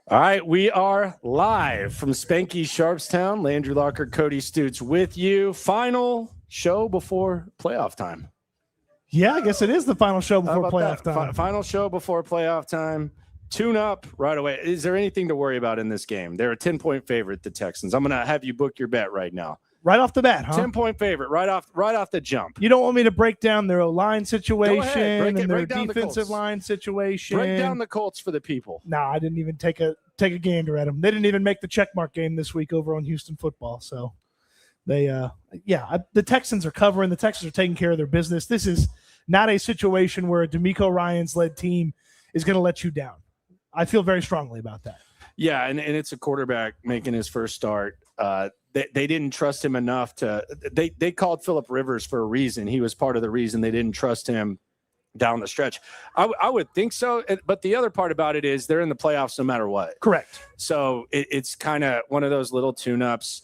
All right, we are live from Spanky, Sharpstown. Landry Locker, Cody Stoots with you. Final show before playoff time. Yeah, I guess it is the final show before playoff time. Final show before playoff time. Tune up right away. Is there anything to worry about in this game? They're a 10-point favorite, the Texans. I'm going to have you book your bet right now. Right off the bat, huh? 10-point favorite, right off the jump. You don't want me to break down their O-line situation and their defensive line situation? Break down the Colts for the people. No, I didn't even take a gander at them. They didn't even make the checkmark game this week over on Houston football. So they, the Texans are covering. The Texans are taking care of their business. This is not a situation where a DeMeco Ryans led team is going to let you down. I feel very strongly about that. Yeah, and it's a quarterback making his first start. They didn't trust him enough to they called Phillip Rivers for a reason. He was part of the reason they didn't trust him down the stretch. I would think so. But the other part about it is they're in the playoffs no matter what. Correct. So it's kind of one of those little tune-ups.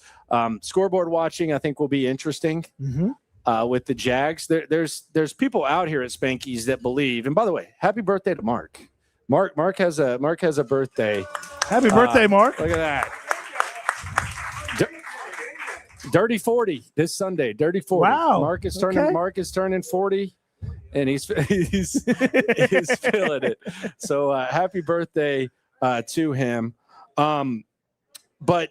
Scoreboard watching, I think, will be interesting with the Jags. There's people out here at Spanky's that believe. And by the way, happy birthday to Mark. Mark has a birthday. Happy birthday, Mark. Look at that. Dirty 40 this Sunday. Dirty 40. Wow. Mark is turning 40, and he's feeling it. So happy birthday to him. But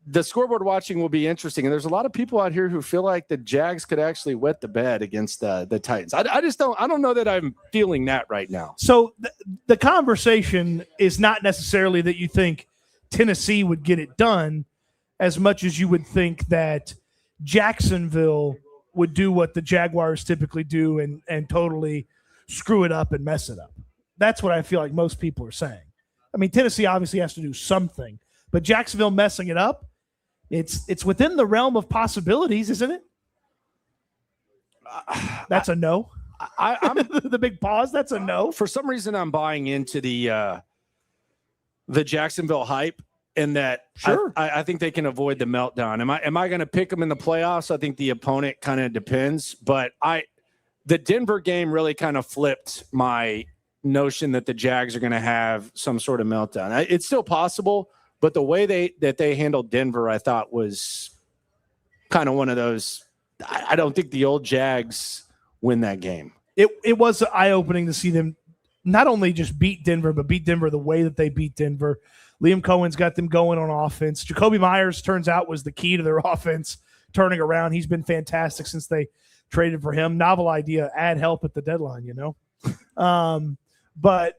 the scoreboard watching will be interesting, and there's a lot of people out here who feel like the Jags could actually wet the bed against the Titans. I don't know that I'm feeling that right now. So the conversation is not necessarily that you think Tennessee would get it done, as much as you would think that Jacksonville would do what the Jaguars typically do and totally screw it up and mess it up. That's what I feel like most people are saying. I mean, Tennessee obviously has to do something, but Jacksonville messing it up, it's within the realm of possibilities, isn't it? That's a no. I'm the big pause. That's a no. For some reason, I'm buying into the Jacksonville hype. And that sure, I think they can avoid the meltdown. Am I going to pick them in the playoffs? I think the opponent kind of depends. But the Denver game really kind of flipped my notion that the Jags are going to have some sort of meltdown. It's still possible, but the way they handled Denver, I thought was kind of one of those. I don't think the old Jags win that game. It was eye-opening to see them not only just beat Denver, but beat Denver the way that they beat Denver. Liam Cohen's got them going on offense. Jacoby Myers, turns out, was the key to their offense turning around. He's been fantastic since they traded for him. Novel idea, add help at the deadline, you know. But,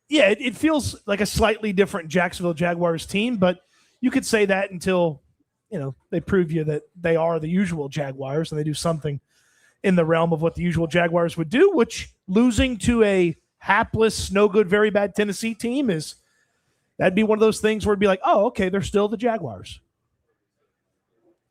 yeah, it feels like a slightly different Jacksonville Jaguars team, but you could say that until, they prove you that they are the usual Jaguars and they do something in the realm of what the usual Jaguars would do, which losing to a hapless, no good, very bad Tennessee team that'd be one of those things where it'd be like, oh, okay, they're still the Jaguars.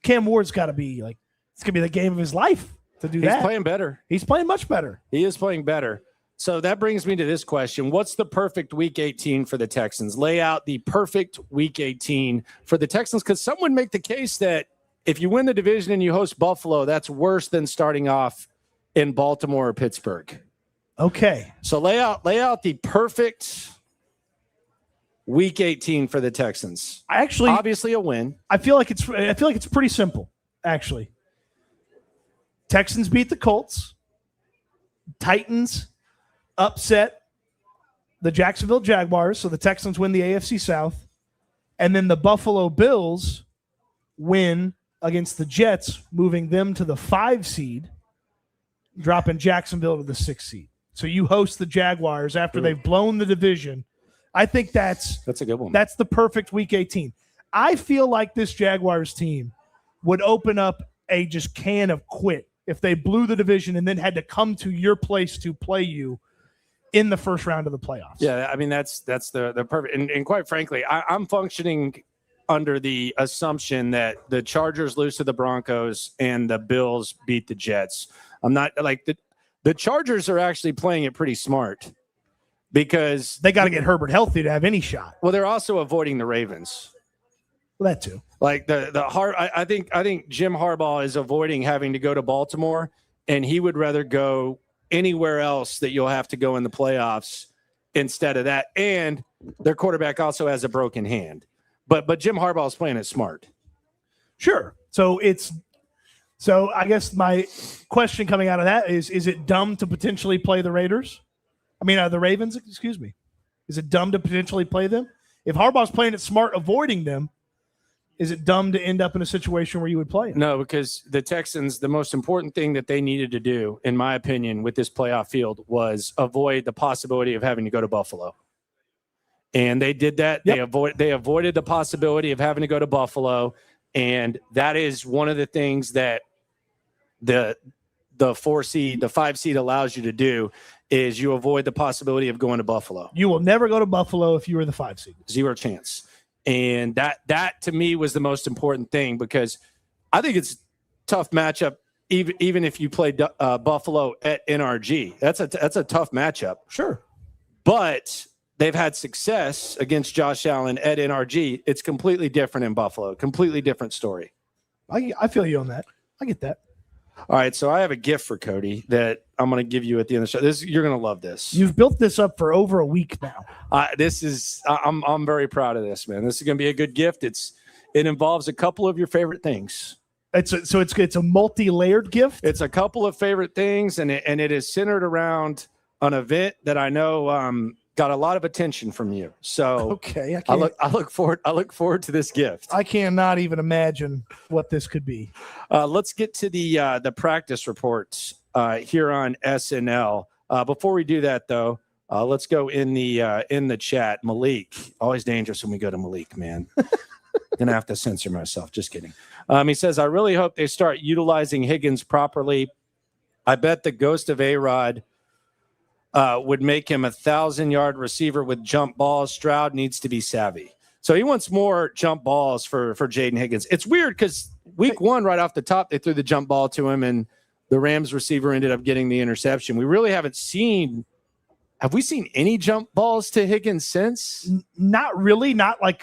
Cam Ward's got to be like, it's going to be the game of his life to do that. He's playing better. He's playing much better. He is playing better. So that brings me to this question. What's the perfect Week 18 for the Texans? Lay out the perfect Week 18 for the Texans, because some would make the case that if you win the division and you host Buffalo, that's worse than starting off in Baltimore or Pittsburgh. Okay. So lay out the perfect Week 18 for the Texans. Obviously a win. I feel like it's pretty simple, actually. Texans beat the Colts. Titans upset the Jacksonville Jaguars, so the Texans win the AFC South. And then the Buffalo Bills win against the Jets, moving them to the 5 seed, dropping Jacksonville to the 6 seed. So you host the Jaguars after they've blown the division. I think that's a good one. That's the perfect Week 18. I feel like this Jaguars team would open up a just can of quit if they blew the division and then had to come to your place to play you in the first round of the playoffs. Yeah, I mean, that's the perfect. And quite frankly, I'm functioning under the assumption that the Chargers lose to the Broncos and the Bills beat the Jets. I'm not like the Chargers are actually playing it pretty smart, because they got to get Herbert healthy to have any shot. Well, they're also avoiding the Ravens. Well, that too. Like I think Jim Harbaugh is avoiding having to go to Baltimore, and he would rather go anywhere else that you'll have to go in the playoffs instead of that. And their quarterback also has a broken hand. But Jim Harbaugh is playing it smart. Sure. So I guess my question coming out of that is it dumb to potentially play the Raiders? The Ravens, excuse me. Is it dumb to potentially play them? If Harbaugh's playing it smart, avoiding them, is it dumb to end up in a situation where you would play them? No, because the Texans, the most important thing that they needed to do, in my opinion, with this playoff field was avoid the possibility of having to go to Buffalo. And they did that. Yep. They avoided the possibility of having to go to Buffalo. And that is one of the things that the 4 seed, the 5 seed allows you to do is you avoid the possibility of going to Buffalo. You will never go to Buffalo if you were the 5 seed. 0 chance. And that to me was the most important thing, because I think it's a tough matchup, even if you play Buffalo at NRG. That's a tough matchup. Sure. But they've had success against Josh Allen at NRG. It's completely different in Buffalo. Completely different story. I feel you on that. I get that. All right, so I have a gift for Cody that I'm going to give you at the end of the show. You're going to love this. You've built this up for over a week now. I'm very proud of this, man. This is going to be a good gift. It involves a couple of your favorite things. It's a multi-layered gift. It's a couple of favorite things, and it is centered around an event that I know got a lot of attention from you. So okay, I look forward to this gift. I cannot even imagine what this could be. Let's get to the practice reports here on SNL. Before we do that, though, let's go in the chat. Malik, always dangerous when we go to Malik, man. Gonna have to censor myself. Just kidding. He says, I really hope they start utilizing Higgins properly. I bet the ghost of A-Rod would make him 1,000-yard receiver with jump balls. Stroud needs to be savvy. So he wants more jump balls for Jaden Higgins. It's weird because week 1, right off the top, they threw the jump ball to him, and the Rams receiver ended up getting the interception. We really haven't seen – have we seen any jump balls to Higgins since? Not really. Not like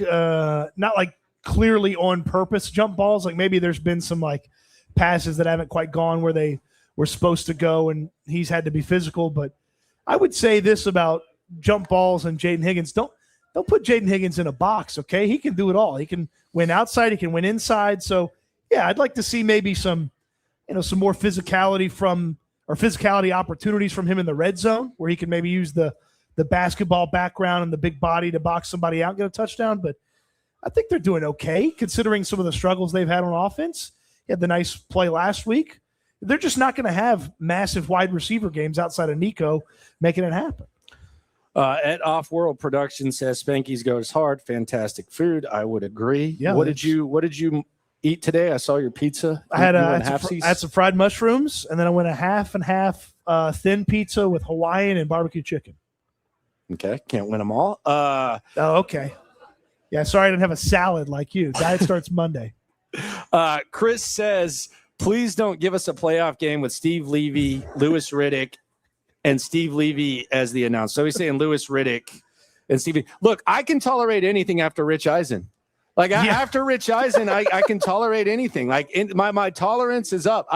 clearly on purpose jump balls. Like maybe there's been some like passes that haven't quite gone where they were supposed to go, and he's had to be physical, but – I would say this about jump balls and Jaden Higgins. Don't put Jaden Higgins in a box, okay? He can do it all. He can win outside. He can win inside. So, yeah, I'd like to see maybe some more physicality physicality opportunities from him in the red zone where he can maybe use the basketball background and the big body to box somebody out and get a touchdown. But I think they're doing okay considering some of the struggles they've had on offense. He had the nice play last week. They're just not going to have massive wide receiver games outside of Nico making it happen. At Off-World Production says Spanky's goes hard. Fantastic food. I would agree. Yeah, what did you eat today? I saw your pizza. I had some fried mushrooms, and then I went a half and half thin pizza with Hawaiian and barbecue chicken. Okay, can't win them all. Okay. Yeah, sorry I didn't have a salad like you. Diet starts Monday. Chris says, please don't give us a playoff game with Steve Levy, Louis Riddick, and Steve Levy as the announcer. So he's saying Louis Riddick and Steve. Look, I can tolerate anything after Rich Eisen. After Rich Eisen, I can tolerate anything. My tolerance is up.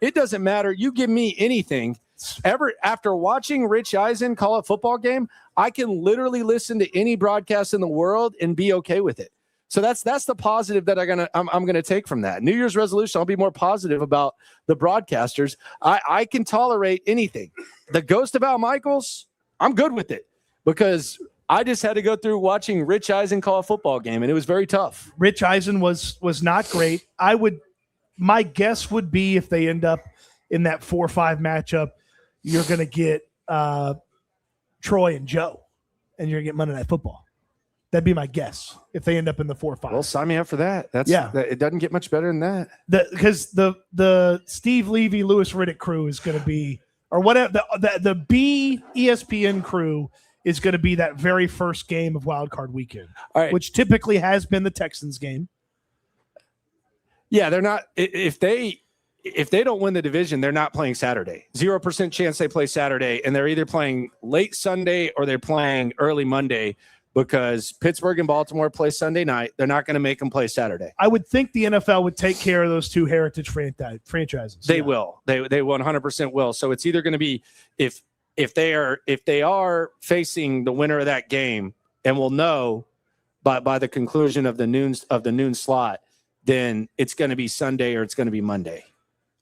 It doesn't matter. You give me anything. After watching Rich Eisen call a football game, I can literally listen to any broadcast in the world and be okay with it. So that's the positive that I'm gonna take from that. New Year's resolution, I'll be more positive about the broadcasters. I can tolerate anything. The ghost of Al Michaels, I'm good with it because I just had to go through watching Rich Eisen call a football game, and it was very tough. Rich Eisen was not great. My guess would be if they end up in that 4-5 matchup, you're gonna get Troy and Joe, and you're gonna get Monday Night Football. That'd be my guess if they end up in the 4-5. Well, sign me up for that. It doesn't get much better than that. Because the Steve Levy, Louis Riddick crew is going to be, or whatever, the B ESPN crew is going to be that very first game of Wild Card Weekend, which typically has been the Texans game. Yeah, they're not. If they don't win the division, they're not playing Saturday. 0% chance they play Saturday, and they're either playing late Sunday or they're playing early Monday. Because Pittsburgh and Baltimore play Sunday night. They're not going to make them play Saturday. I would think the NFL would take care of those two heritage franchises. They will. They 100% will. So it's either going to be if they are facing the winner of that game, and we'll know by the conclusion of the noon slot, then it's going to be Sunday or it's going to be Monday.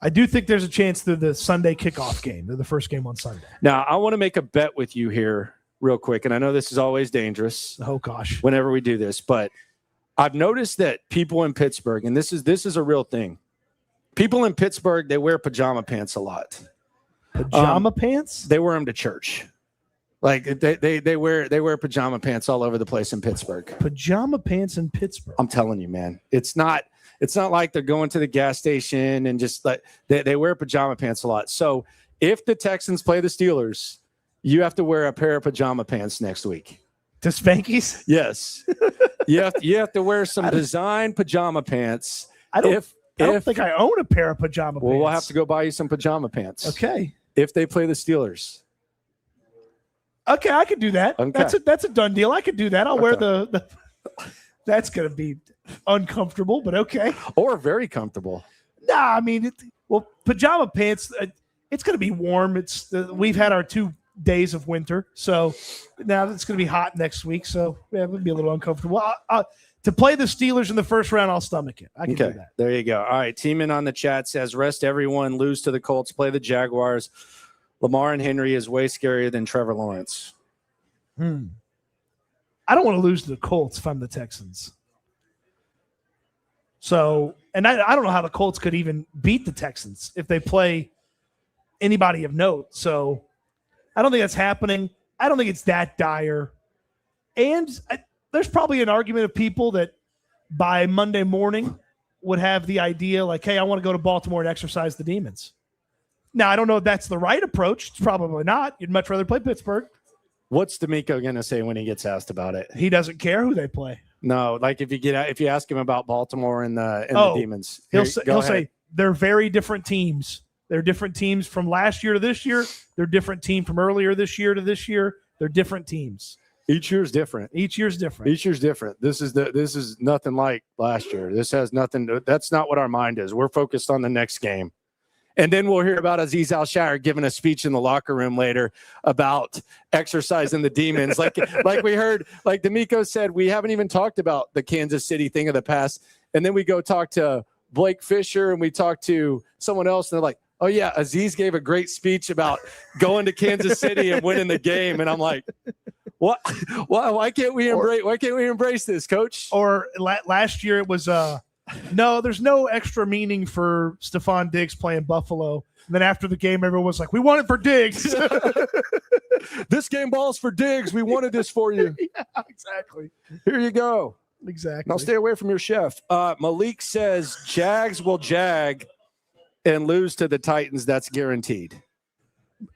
I do think there's a chance through the Sunday kickoff game, the first game on Sunday. Now, I want to make a bet with you here real quick, and I know this is always dangerous. Oh, gosh. Whenever we do this, but I've noticed that people in Pittsburgh, and this is a real thing, people in Pittsburgh, they wear pajama pants a lot. Pajama pants? They wear them to church. Like they wear pajama pants all over the place in Pittsburgh. Pajama pants in Pittsburgh. I'm telling you, man. It's not like they're going to the gas station and just like they wear pajama pants a lot. So if the Texans play the Steelers, you have to wear a pair of pajama pants next week. To Spankies? Yes. you have to wear some design pajama pants. I don't think I own a pair of pajama pants. Well, we'll have to go buy you some pajama pants. Okay. If they play the Steelers. Okay, I could do that. Okay. That's a done deal. I could do that. I'll wear the that's going to be uncomfortable, but okay. Or very comfortable. Nah, I mean, pajama pants, it's going to be warm. We've had our 2 days of winter, so now it's going to be hot next week, so yeah, it would be a little uncomfortable. To play the Steelers in the first round, I'll stomach it. I can do that. There you go. All right, Teeman on the chat says, rest everyone, lose to the Colts, play the Jaguars. Lamar and Henry is way scarier than Trevor Lawrence. I don't want to lose to the Colts if I'm the Texans. So, and I don't know how the Colts could even beat the Texans if they play anybody of note. So I don't think that's happening. I don't think it's that dire. And there's probably an argument of people that by Monday morning would have the idea like, hey, I want to go to Baltimore and exercise the demons. Now, I don't know if that's the right approach. It's probably not. You'd much rather play Pittsburgh. What's D'Amico going to say when he gets asked about it? He doesn't care who they play. No, like if you ask him about Baltimore and the Demons, he'll say they're very different teams. They're different teams from last year to this year. They're different team from earlier this year to this year. They're different teams. Each year's different. Each year's different. This is nothing like last year. This has nothing. That's not what our mind is. We're focused on the next game. And then we'll hear about Azeez Al-Shire giving a speech in the locker room later about exercising the demons. Like we heard, like D'Amico said, we haven't even talked about the Kansas City thing of the past. And then we go talk to Blake Fisher and we talk to someone else and they're like, oh yeah, Azeez gave a great speech about going to Kansas City and winning the game. And I'm like, what? Why can't we embrace this, Coach? Or last year it was no, there's no extra meaning for Stephon Diggs playing Buffalo. And then after the game, everyone was like, we want it for Diggs. This game ball's for Diggs. We wanted this for you. Yeah, exactly. Here you go. Exactly. Now stay away from your chef. Malik says Jags will jag and lose to the Titans. That's guaranteed.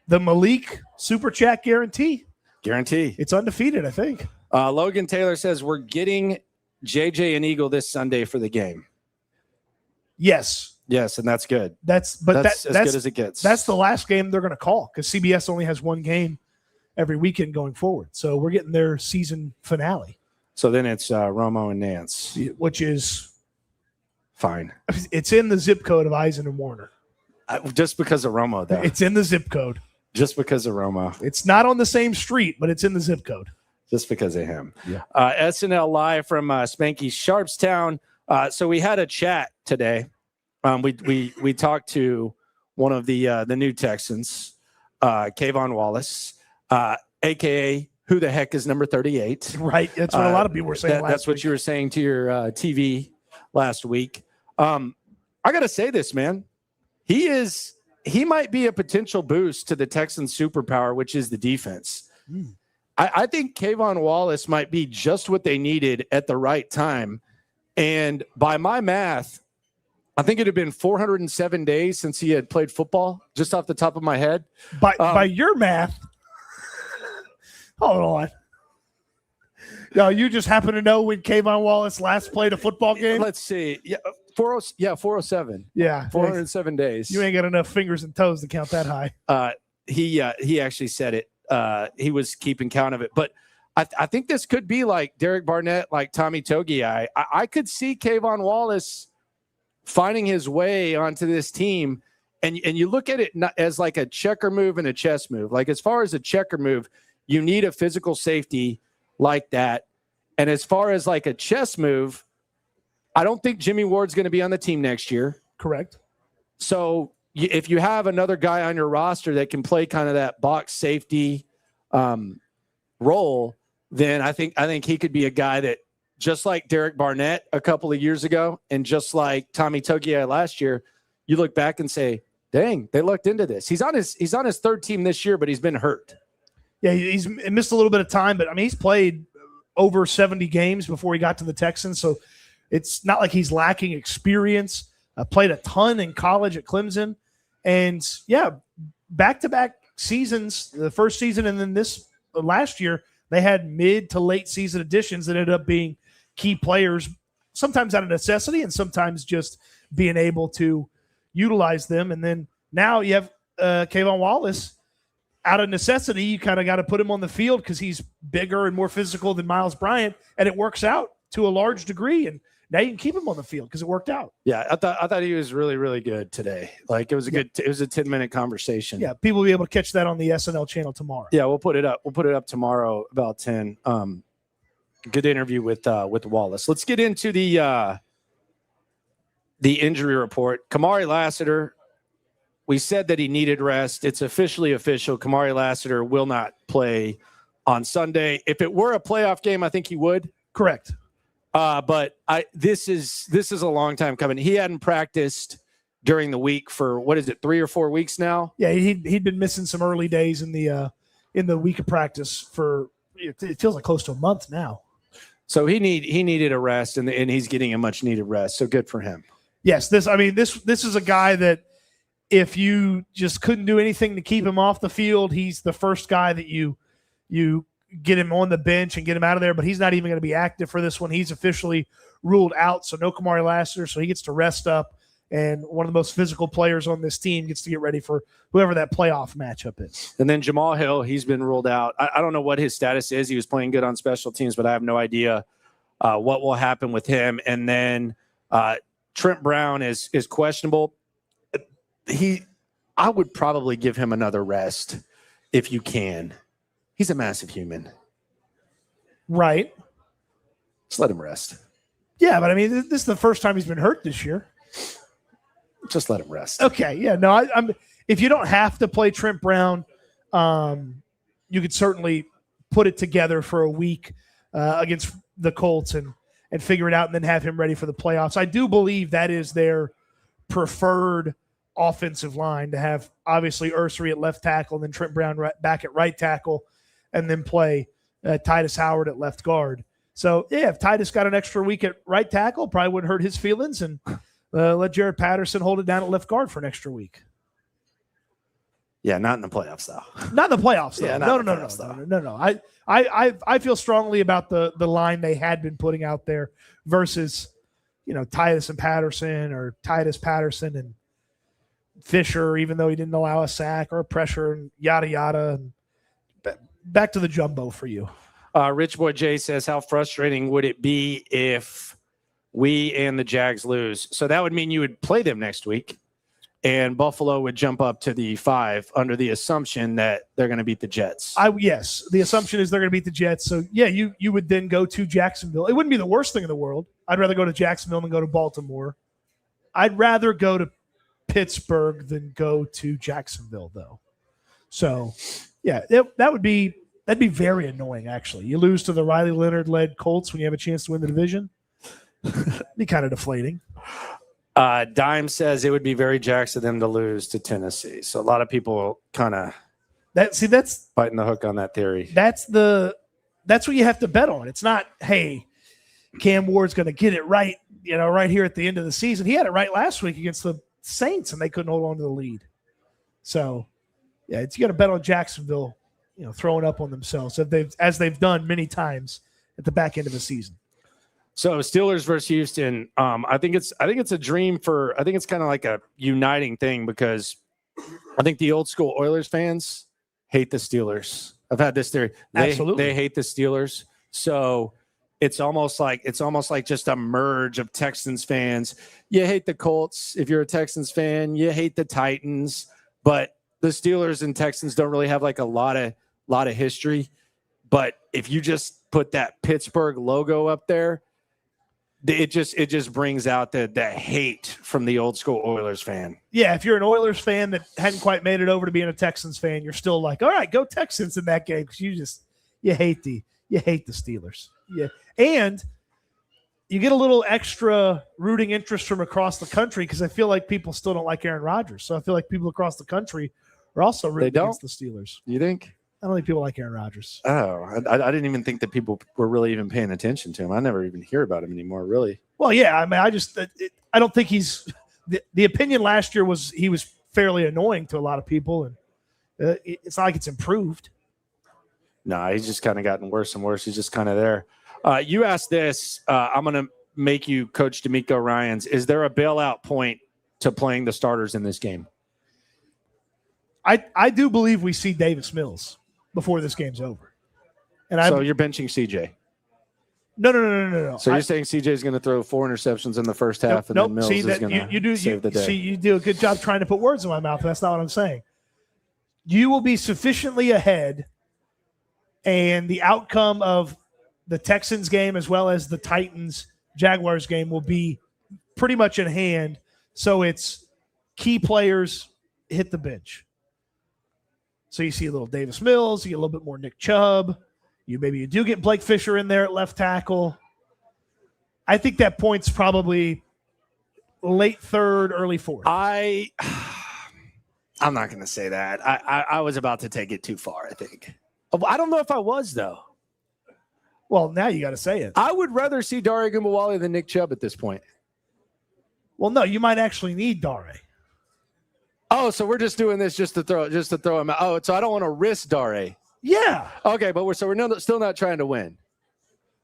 The Malik Super Chat guarantee. It's undefeated, I think. Logan Taylor says we're getting JJ and Eagle this Sunday for the game. Yes, and that's good. That's good as it gets. That's the last game they're going to call because CBS only has one game every weekend going forward. So we're getting their season finale. So then it's Romo and Nance, which is fine. It's in the zip code of Eisen and Warner. Just because of Romo, though. It's in the zip code. Just because of Romo. It's not on the same street, but it's in the zip code. Just because of him. Yeah. SNL Live from Spanky Sharpstown. So we had a chat today. We talked to one of the new Texans, Kavon Wallace, a.k.a. who the heck is number 38. Right. That's what a lot of people were saying That's what you were saying to your TV last week. I got to say this, man. He might be a potential boost to the Texans' superpower, which is the defense. I think Kavon Wallace might be just what they needed at the right time. And by my math, I think it had been 407 days since he had played football, just off the top of my head. By your math, hold on. No, you just happen to know when Kavon Wallace last played a football game? Let's see. 407. Yeah. 407 days. You ain't got enough fingers and toes to count that high. He actually said it. He was keeping count of it. But I think this could be like Derek Barnett, like Tommy Togiai. I could see Kavon Wallace finding his way onto this team. And you look at it not as like a checker move and a chess move. Like as far as a checker move, you need a physical safety like that. And as far as like a chess move, I don't think Jimmy Ward's going to be on the team next year. Correct. So if you have another guy on your roster that can play kind of that box safety role, then I think he could be a guy that, just like Derek Barnett a couple of years ago and just like Tommy Togiai last year, you look back and say, dang, they looked into this. He's on his third team this year, but he's been hurt. Yeah, he's missed a little bit of time, but I mean, he's played over 70 games before he got to the Texans, so it's not like he's lacking experience. Played a ton in college at Clemson, and yeah, back-to-back seasons, the first season and then this last year, they had mid to late season additions that ended up being key players, sometimes out of necessity and sometimes just being able to utilize them. And then now you have Kavon Wallace. Out of necessity, you kind of got to put him on the field because he's bigger and more physical than Miles Bryant, and it works out to a large degree. And now you can keep him on the field because it worked out. Yeah, I thought he was really, really good today. Like it was a 10-minute conversation. Yeah, people will be able to catch that on the SNL channel tomorrow. Yeah, we'll put it up. We'll put it up tomorrow about 10. Good interview with Wallace. Let's get into the injury report. Kamari Lassiter. We said that he needed rest. It's officially official. Kamari Lassiter will not play on Sunday. If it were a playoff game, I think he would. Correct. But this is a long time coming. He hadn't practiced during the week for 3 or 4 weeks now. Yeah, he'd been missing some early days in the week of practice for it feels like close to a month now. So he needed a rest, and he's getting a much needed rest. So good for him. Yes, this is a guy that, if you just couldn't do anything to keep him off the field, he's the first guy that you get him on the bench and get him out of there, but he's not even going to be active for this one. He's officially ruled out, so no Kamari Lassiter, so he gets to rest up, and one of the most physical players on this team gets to get ready for whoever that playoff matchup is. And then Jamal Hill, he's been ruled out. I don't know what his status is. He was playing good on special teams, but I have no idea what will happen with him. And then Trent Brown is questionable. I would probably give him another rest if you can. He's a massive human. Right. Just let him rest. Yeah, but I mean, this is the first time he's been hurt this year. Just let him rest. Okay, yeah. No, I'm. If you don't have to play Trent Brown, you could certainly put it together for a week against the Colts and figure it out and then have him ready for the playoffs. I do believe that is their preferred offensive line, to have obviously Ursery at left tackle and then Trent Brown back at right tackle and then play Titus Howard at left guard. So, yeah, if Titus got an extra week at right tackle, probably wouldn't hurt his feelings, and let Jared Patterson hold it down at left guard for an extra week. Yeah, not in the playoffs, though. Not in the playoffs, though. Yeah, No. I feel strongly about the line they had been putting out there versus, Titus and Patterson, or Titus Patterson and Fisher, even though he didn't allow a sack or a pressure and yada, yada. And back to the jumbo for you. Rich Boy J says, how frustrating would it be if we and the Jags lose? So that would mean you would play them next week, and Buffalo would jump up to the 5 under the assumption that they're going to beat the Jets. Yes, the assumption is they're going to beat the Jets. So, yeah, you would then go to Jacksonville. It wouldn't be the worst thing in the world. I'd rather go to Jacksonville than go to Baltimore. I'd rather go to Pittsburgh than go to Jacksonville, though. So, yeah, that'd be very annoying, actually. You lose to the Riley Leonard-led Colts when you have a chance to win the division. Be kind of deflating. Dime says it would be very Jax of them to lose to Tennessee. So a lot of people kind of that's biting the hook on that theory. That's what you have to bet on. It's not, hey, Cam Ward's going to get it right, right here at the end of the season. He had it right last week against the Saints, and they couldn't hold on to the lead. So, yeah, you got to bet on Jacksonville, throwing up on themselves as they've done many times at the back end of the season. So Steelers versus Houston. I think it's a dream I think it's kind of like a uniting thing, because I think the old school Oilers fans hate the Steelers. I've had this theory. They hate the Steelers. So it's almost like just a merge of Texans fans. You hate the Colts if you're a Texans fan. You hate the Titans, but the Steelers and Texans don't really have like a lot of history. But if you just put that Pittsburgh logo up there, it just brings out the hate from the old school Oilers fan. Yeah, if you're an Oilers fan that hadn't quite made it over to being a Texans fan, you're still like, all right, go Texans in that game, because you hate the Steelers. Yeah, and you get a little extra rooting interest from across the country, because I feel like people still don't like Aaron Rodgers. So I feel like people across the country are also rooting against the Steelers. You think? I don't think people like Aaron Rodgers. Oh, I didn't even think that people were really even paying attention to him. I never even hear about him anymore, really. Well, yeah. I mean, I don't think he's the opinion last year was he was fairly annoying to a lot of people, and it's not like it's improved. No, he's just kind of gotten worse and worse. He's just kind of there. You asked this. I'm going to make you Coach D'Amico Ryans. Is there a bailout point to playing the starters in this game? I do believe we see Davis Mills before this game's over. And so you're benching CJ? No. So you're saying CJ is going to throw 4 interceptions in the first half, and then Mills is going to save the day? See, you do a good job trying to put words in my mouth. That's not what I'm saying. You will be sufficiently ahead, and the outcome of the Texans game as well as the Titans-Jaguars game will be pretty much in hand. So it's key players hit the bench. So you see a little Davis Mills, you get a little bit more Nick Chubb. You do get Blake Fisher in there at left tackle. I think that point's probably late third, early fourth. I'm not going to say that. I was about to take it too far, I think. I don't know if I was, though. Well, now you got to say it. I would rather see Dare Ogunbowale than Nick Chubb at this point. Well, no, you might actually need Dare. Oh, so we're just doing this just to throw him out. Oh, so I don't want to risk Dare. Yeah. Okay, but we're still not trying to win.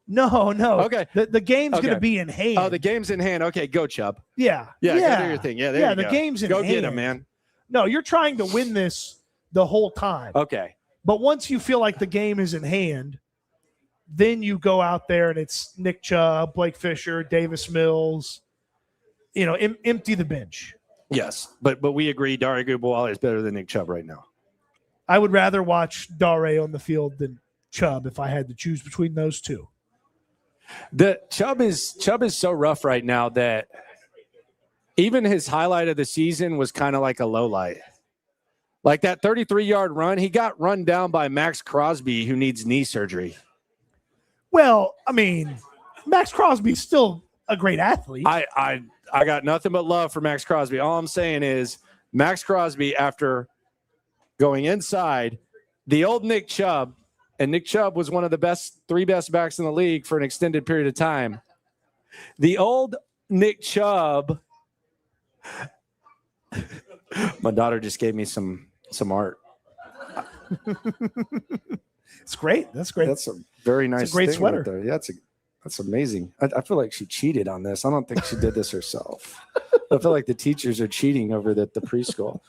No. Okay. The game's going to be in hand. Oh, the game's in hand. Okay, go Chubb. Yeah. Go do your thing. Yeah, there you go. The game's in hand. Go get him, man. No, you're trying to win this the whole time. Okay. But once you feel like the game is in hand, then you go out there and it's Nick Chubb, Blake Fisher, Davis Mills, empty the bench. Yes, but we agree Dare Ogunbowale is better than Nick Chubb right now. I would rather watch Dare on the field than Chubb if I had to choose between those two. The Chubb is so rough right now that even his highlight of the season was kind of like a low light. Like that 33-yard run, he got run down by Max Crosby, who needs knee surgery. Well, I mean, Max Crosby's still a great athlete. I got nothing but love for Max Crosby. All I'm saying is Max Crosby, after going inside, the old Nick Chubb, and Nick Chubb was one of the three best backs in the league for an extended period of time. The old Nick Chubb. My daughter just gave me some art. It's great. That's great. That's a very nice, it's a great thing sweater. Right there. Yeah, that's amazing. I feel like she cheated on this. I don't think she did this herself. I feel like the teachers are cheating over the preschool.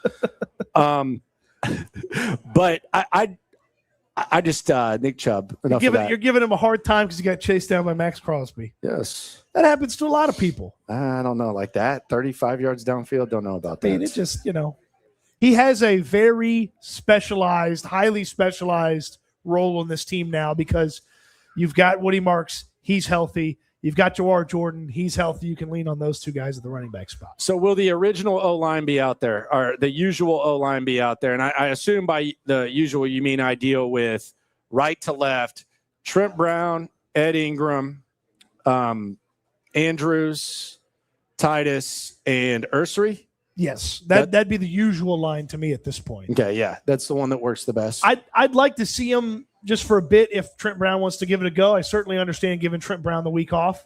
But I just Nick Chubb. You're giving him a hard time because he got chased down by Max Crosby. Yes, that happens to a lot of people. I don't know, like that 35 yards downfield. Don't know about that. I mean, it just he has a very specialized, highly specialized role on this team now because you've got Woody Marks. He's healthy. You've got Jawar Jordan. He's healthy. You can lean on those two guys at the running back spot. So will the original O-line be out there, or the usual O-line be out there? And I assume by the usual you mean ideal with right to left, Trent Brown, Ed Ingram, Andrews, Titus, and Ursery? Yes, that'd be the usual line to me at this point. Okay, yeah, that's the one that works the best. I'd like to see him just for a bit if Trent Brown wants to give it a go. I certainly understand giving Trent Brown the week off.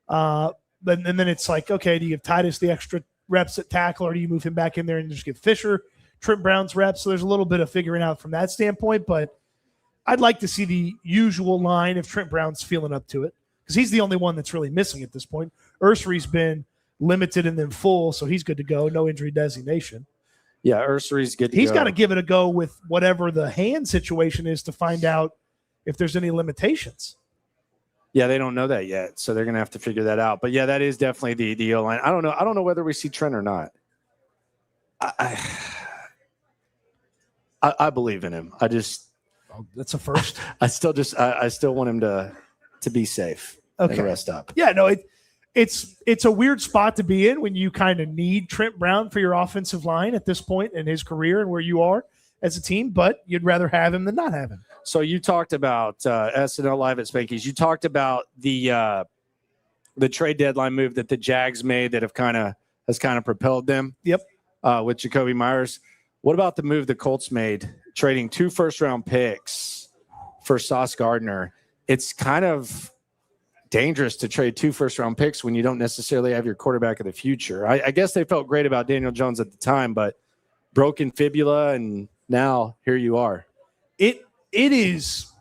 And then it's like, okay, do you give Titus the extra reps at tackle, or do you move him back in there and just give Fisher Trent Brown's reps? So there's a little bit of figuring out from that standpoint, but I'd like to see the usual line if Trent Brown's feeling up to it, because he's the only one that's really missing at this point. Ursery's been limited and then full, so he's good to go. No injury designation. Yeah, Ursery's good to He's go. got to give it a go with whatever the hand situation is to find out if there's any limitations. Yeah, they don't know that yet, so they're going to have to figure that out. But yeah, that is definitely the O-line. I don't know whether we see Trent or not. I believe in him. That's a first. I still want him to be safe. Okay. And rest up. Yeah, no, it's a weird spot to be in when you kind of need Trent Brown for your offensive line at this point in his career and where you are as a team, but you'd rather have him than not have him. So you talked about SNL Live at Spanky's. You talked about the trade deadline move that the Jags made that has kind of propelled them. Yep. With Jacoby Myers. What about the move the Colts made, trading 2 first-round picks for Sauce Gardner? It's kind of dangerous to trade 2 first-round picks when you don't necessarily have your quarterback of the future. I guess they felt great about Daniel Jones at the time, but broken fibula, and now here you are. It is,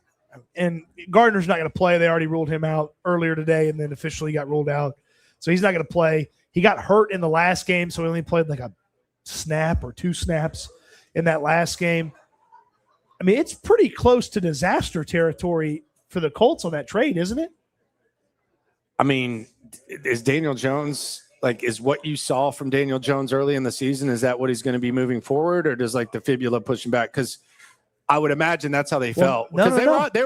and Gardner's not going to play. They already ruled him out earlier today and then officially got ruled out. So he's not going to play. He got hurt in the last game, so he only played like a snap or 2 snaps in that last game. I mean, it's pretty close to disaster territory for the Colts on that trade, isn't it? I mean, is Daniel Jones, is what you saw from Daniel Jones early in the season, is that what he's going to be moving forward, or does the fibula push him back? Because I would imagine that's how they felt. Because they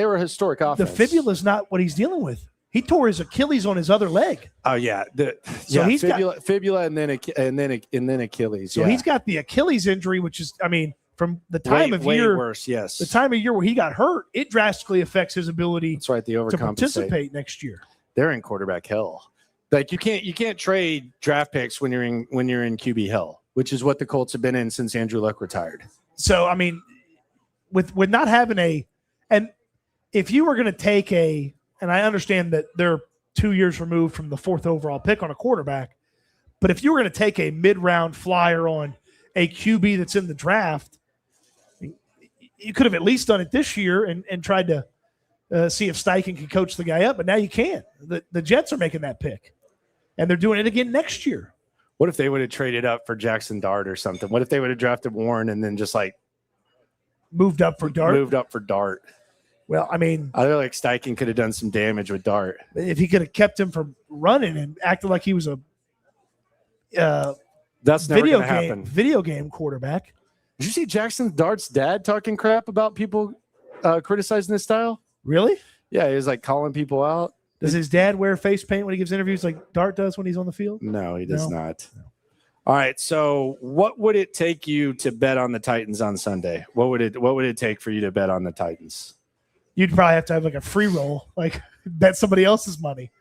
were a historic offense. The fibula is not what he's dealing with. He tore his Achilles on his other leg. Oh yeah, he's fibula and then Achilles. So he's got the Achilles injury, which is, I mean, from the time of way year worse. Yes, the time of year where he got hurt, it drastically affects his ability. That's right. To participate next year. They're in quarterback hell. You can't trade draft picks when you're in QB hell, which is what the Colts have been in since Andrew Luck retired. So I mean, with not having and if you were going to take and I understand that they're 2 years removed from the 4th overall pick on a quarterback, but if you were going to take a mid-round flyer on a QB that's in the draft, you could have at least done it this year and tried to see if Steichen could coach the guy up, but now you can't. The Jets are making that pick, and they're doing it again next year. What if they would have traded up for Jackson Dart or something? What if they would have drafted Warren and then just moved up for Dart? Well, I mean, I feel like Steichen could have done some damage with Dart if he could have kept him from running and acted like he was a that's never going to happen. Video game quarterback. Did you see Jackson Dart's dad talking crap about people criticizing his style? Really? Yeah, he was calling people out. Does his dad wear face paint when he gives interviews like Dart does when he's on the field? No, he does not. No. All right. So what would it take you to bet on the Titans on Sunday? What would it take for you to bet on the Titans? You'd probably have to have a free roll, bet somebody else's money.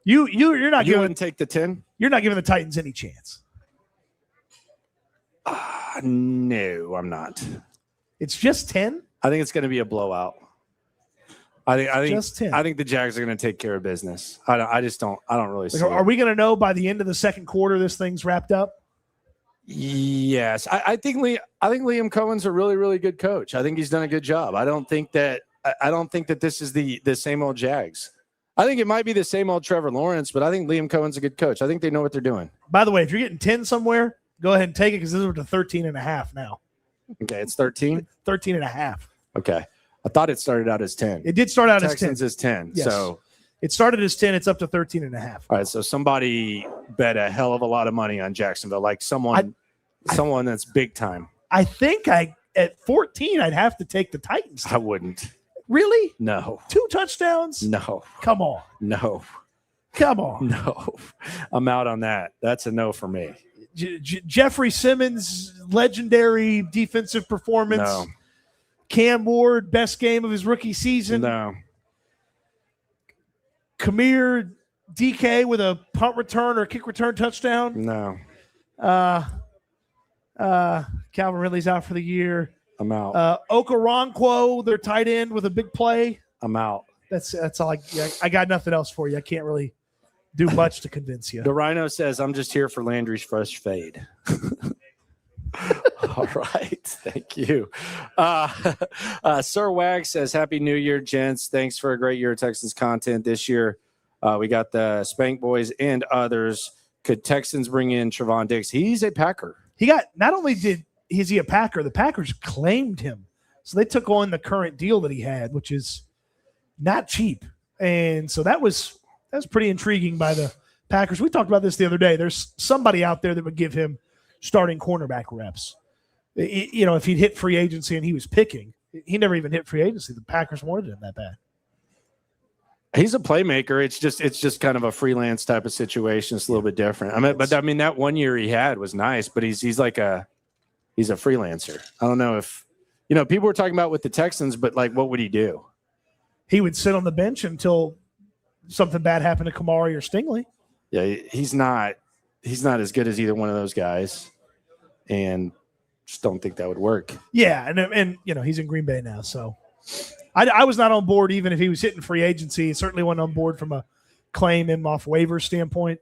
You're not. You wouldn't take the 10. You're not giving the Titans any chance. No, I'm not. It's just 10. I think it's going to be a blowout. I think just 10. I think the Jags are going to take care of business. I don't really see. Are we going to know by the end of the second quarter this thing's wrapped up? Yes, I think Liam Cohen's a really, really good coach. I think he's done a good job. I don't think that this is the same old Jags. I think it might be the same old Trevor Lawrence, but I think Liam Cohen's a good coach. I think they know what they're doing. By the way, if you're getting 10 somewhere, go ahead and take it because this is to 13.5 now. Okay, it's 13? 13.5. Okay. I thought it started out as 10. It did start out as 10. Texans is 10. Yes. So it started as 10. It's up to 13.5. All right. So somebody bet a hell of a lot of money on Jacksonville, someone that's big time. I think at 14, I'd have to take the Titans. I wouldn't. Really? No. 2 touchdowns? No. Come on. No. Come on. No. I'm out on that. That's a no for me. Jeffrey Simmons, legendary defensive performance. No. Cam Ward, best game of his rookie season. No. Kamir DK with a punt return or kick return touchdown. No. Calvin Ridley's out for the year. I'm out. Okoronkwo, their tight end with a big play. I'm out. That's all I got nothing else for you. I can't really do much to convince you. The Rhino says, I'm just here for Landry's fresh fade. All right. Thank you. Sir Wag says, Happy New Year, gents. Thanks for a great year of Texans content this year. We got the Spank Boys and others. Could Texans bring in Trevon Diggs? He's a Packer. Not only is he a Packer, the Packers claimed him. So they took on the current deal that he had, which is not cheap. And so that was pretty intriguing by the Packers. We talked about this the other day. There's somebody out there that would give him starting cornerback reps. If he'd hit free agency and he was picking, He never even hit free agency. The Packers wanted him that bad. He's a playmaker. It's just kind of a freelance type of situation. It's a little bit different. I mean, that 1 year he had was nice, but he's a freelancer. I don't know if, people were talking about with the Texans, but like, what would he do? He would sit on the bench until something bad happened to Kamari or Stingley. Yeah, he's not as good as either one of those guys, and just don't think that would work. Yeah, and he's in Green Bay now, so I was not on board even if he was hitting free agency. Certainly wasn't on board from a claim him off waiver standpoint.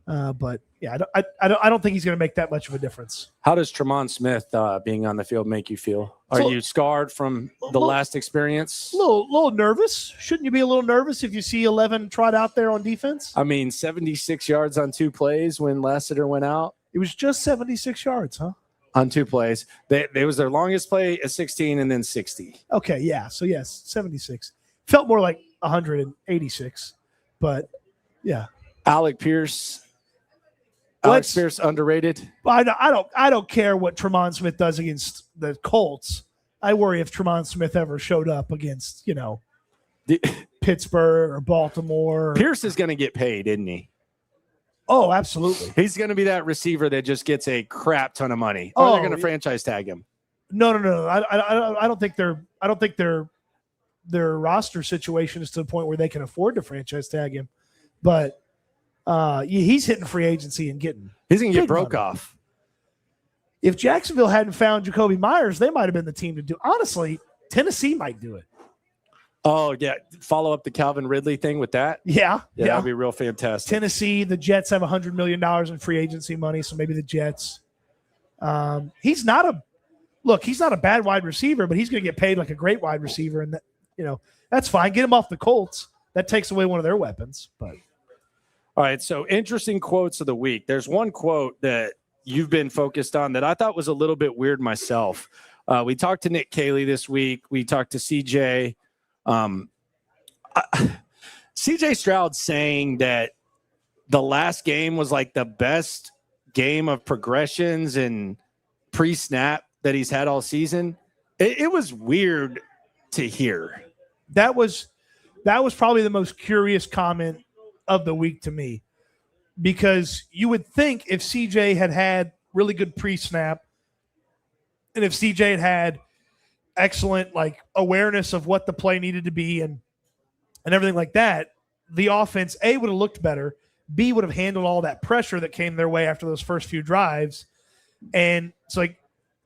But yeah, I don't think he's going to make that much of a difference. How does Tremont Smith being on the field make you feel? Are you scarred from the last experience? A little nervous. Shouldn't you be a little nervous if you see 11 trot out there on defense? I mean, 76 yards on 2 plays when Lassiter went out. It was just 76 yards, huh? On 2 plays. They was their longest play at 16 and then 60. Okay, yeah. So, yes, 76. Felt more like 186, but yeah. Alex Pierce underrated. I don't care what Tremont Smith does against the Colts. I worry if Tremont Smith ever showed up against, Pittsburgh or Baltimore. Pierce is going to get paid, isn't he? Oh, absolutely. He's going to be that receiver that just gets a crap ton of money. Or they're going to franchise tag him. No. I don't think their roster situation is to the point where they can afford to franchise tag him. But he's hitting free agency and getting. He's going to get broke off. If Jacksonville hadn't found Jacoby Myers, they might have been the team to do. Honestly, Tennessee might do it. Oh, yeah. Follow up the Calvin Ridley thing with that? Yeah. That'd be real fantastic. Tennessee, the Jets have $100 million in free agency money, so maybe the Jets. He's not a bad wide receiver, but he's going to get paid like a great wide receiver, and that's fine. Get him off the Colts. That takes away one of their weapons. But all right, so interesting quotes of the week. There's one quote that you've been focused on that I thought was a little bit weird myself. We talked to Nick Caley this week. We talked to CJ. CJ Stroud saying that the last game was like the best game of progressions and pre-snap that he's had all season. It was weird to hear. That was probably the most curious comment of the week to me, because you would think if CJ had really good pre-snap and if CJ had excellent awareness of what the play needed to be and everything like that, the offense A would have looked better, B would have handled all that pressure that came their way after those first few drives. And it's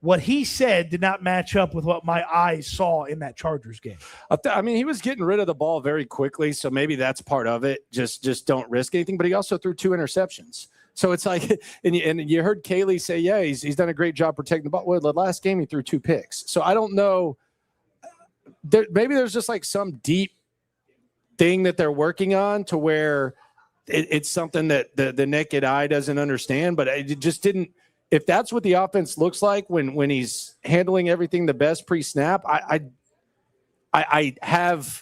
what he said did not match up with what my eyes saw in that Chargers game. I mean, he was getting rid of the ball very quickly, so maybe that's part of it. Just don't risk anything. But he also threw 2 interceptions. So it's and you heard Caley say, yeah, he's done a great job protecting the ball. Well, the last game he threw 2 picks. So I don't know. Maybe there's just some deep thing that they're working on to where it's something that the naked eye doesn't understand. But it just didn't. If that's what the offense looks like when he's handling everything the best pre-snap, I have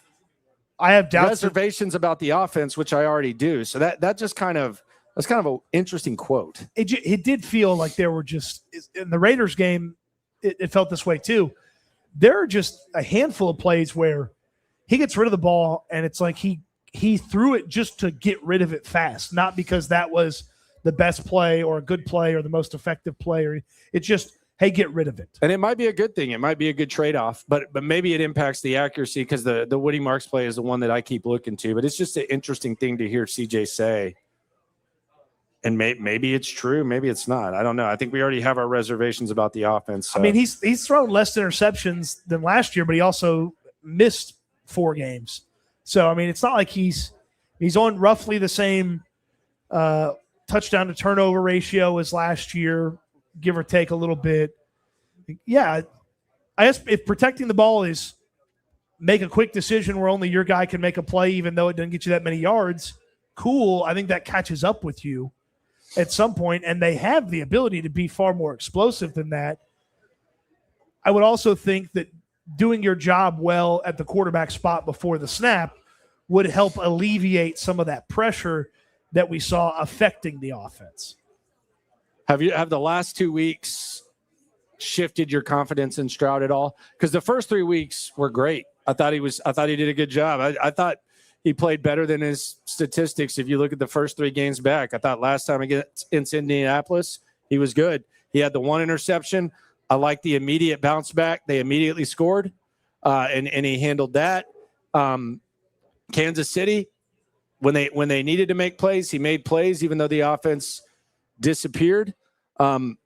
doubts, reservations about the offense, which I already do. So that's kind of an interesting quote. It did feel like there were just in the Raiders game. It felt this way too. There are just a handful of plays where he gets rid of the ball and it's like he threw it just to get rid of it fast, not because that was the best play or a good play or the most effective play. It's just, hey, get rid of it. And it might be a good thing. It might be a good trade-off, but maybe it impacts the accuracy because the Woody Marks play is the one that I keep looking to. But it's just an interesting thing to hear CJ say. And maybe it's true. Maybe it's not. I don't know. I think we already have our reservations about the offense. So. I mean, he's thrown less interceptions than last year, but he also missed 4 games. So, I mean, it's not like he's on roughly the same touchdown to turnover ratio as last year, give or take a little bit. Yeah, I guess if protecting the ball is make a quick decision where only your guy can make a play, even though it doesn't get you that many yards, cool. I think that catches up with you at some point, and they have the ability to be far more explosive than that. I would also think that doing your job well at the quarterback spot before the snap would help alleviate some of that pressure that we saw affecting the offense. Have the last 2 weeks shifted your confidence in Stroud at all? Because the first 3 weeks were great. I thought he did a good job. I thought he played better than his statistics. If you look at the first 3 games back, I thought last time against Indianapolis, he was good. He had the 1 interception. I like the immediate bounce back. They immediately scored, and he handled that. Kansas City, when they needed to make plays, he made plays, even though the offense disappeared. And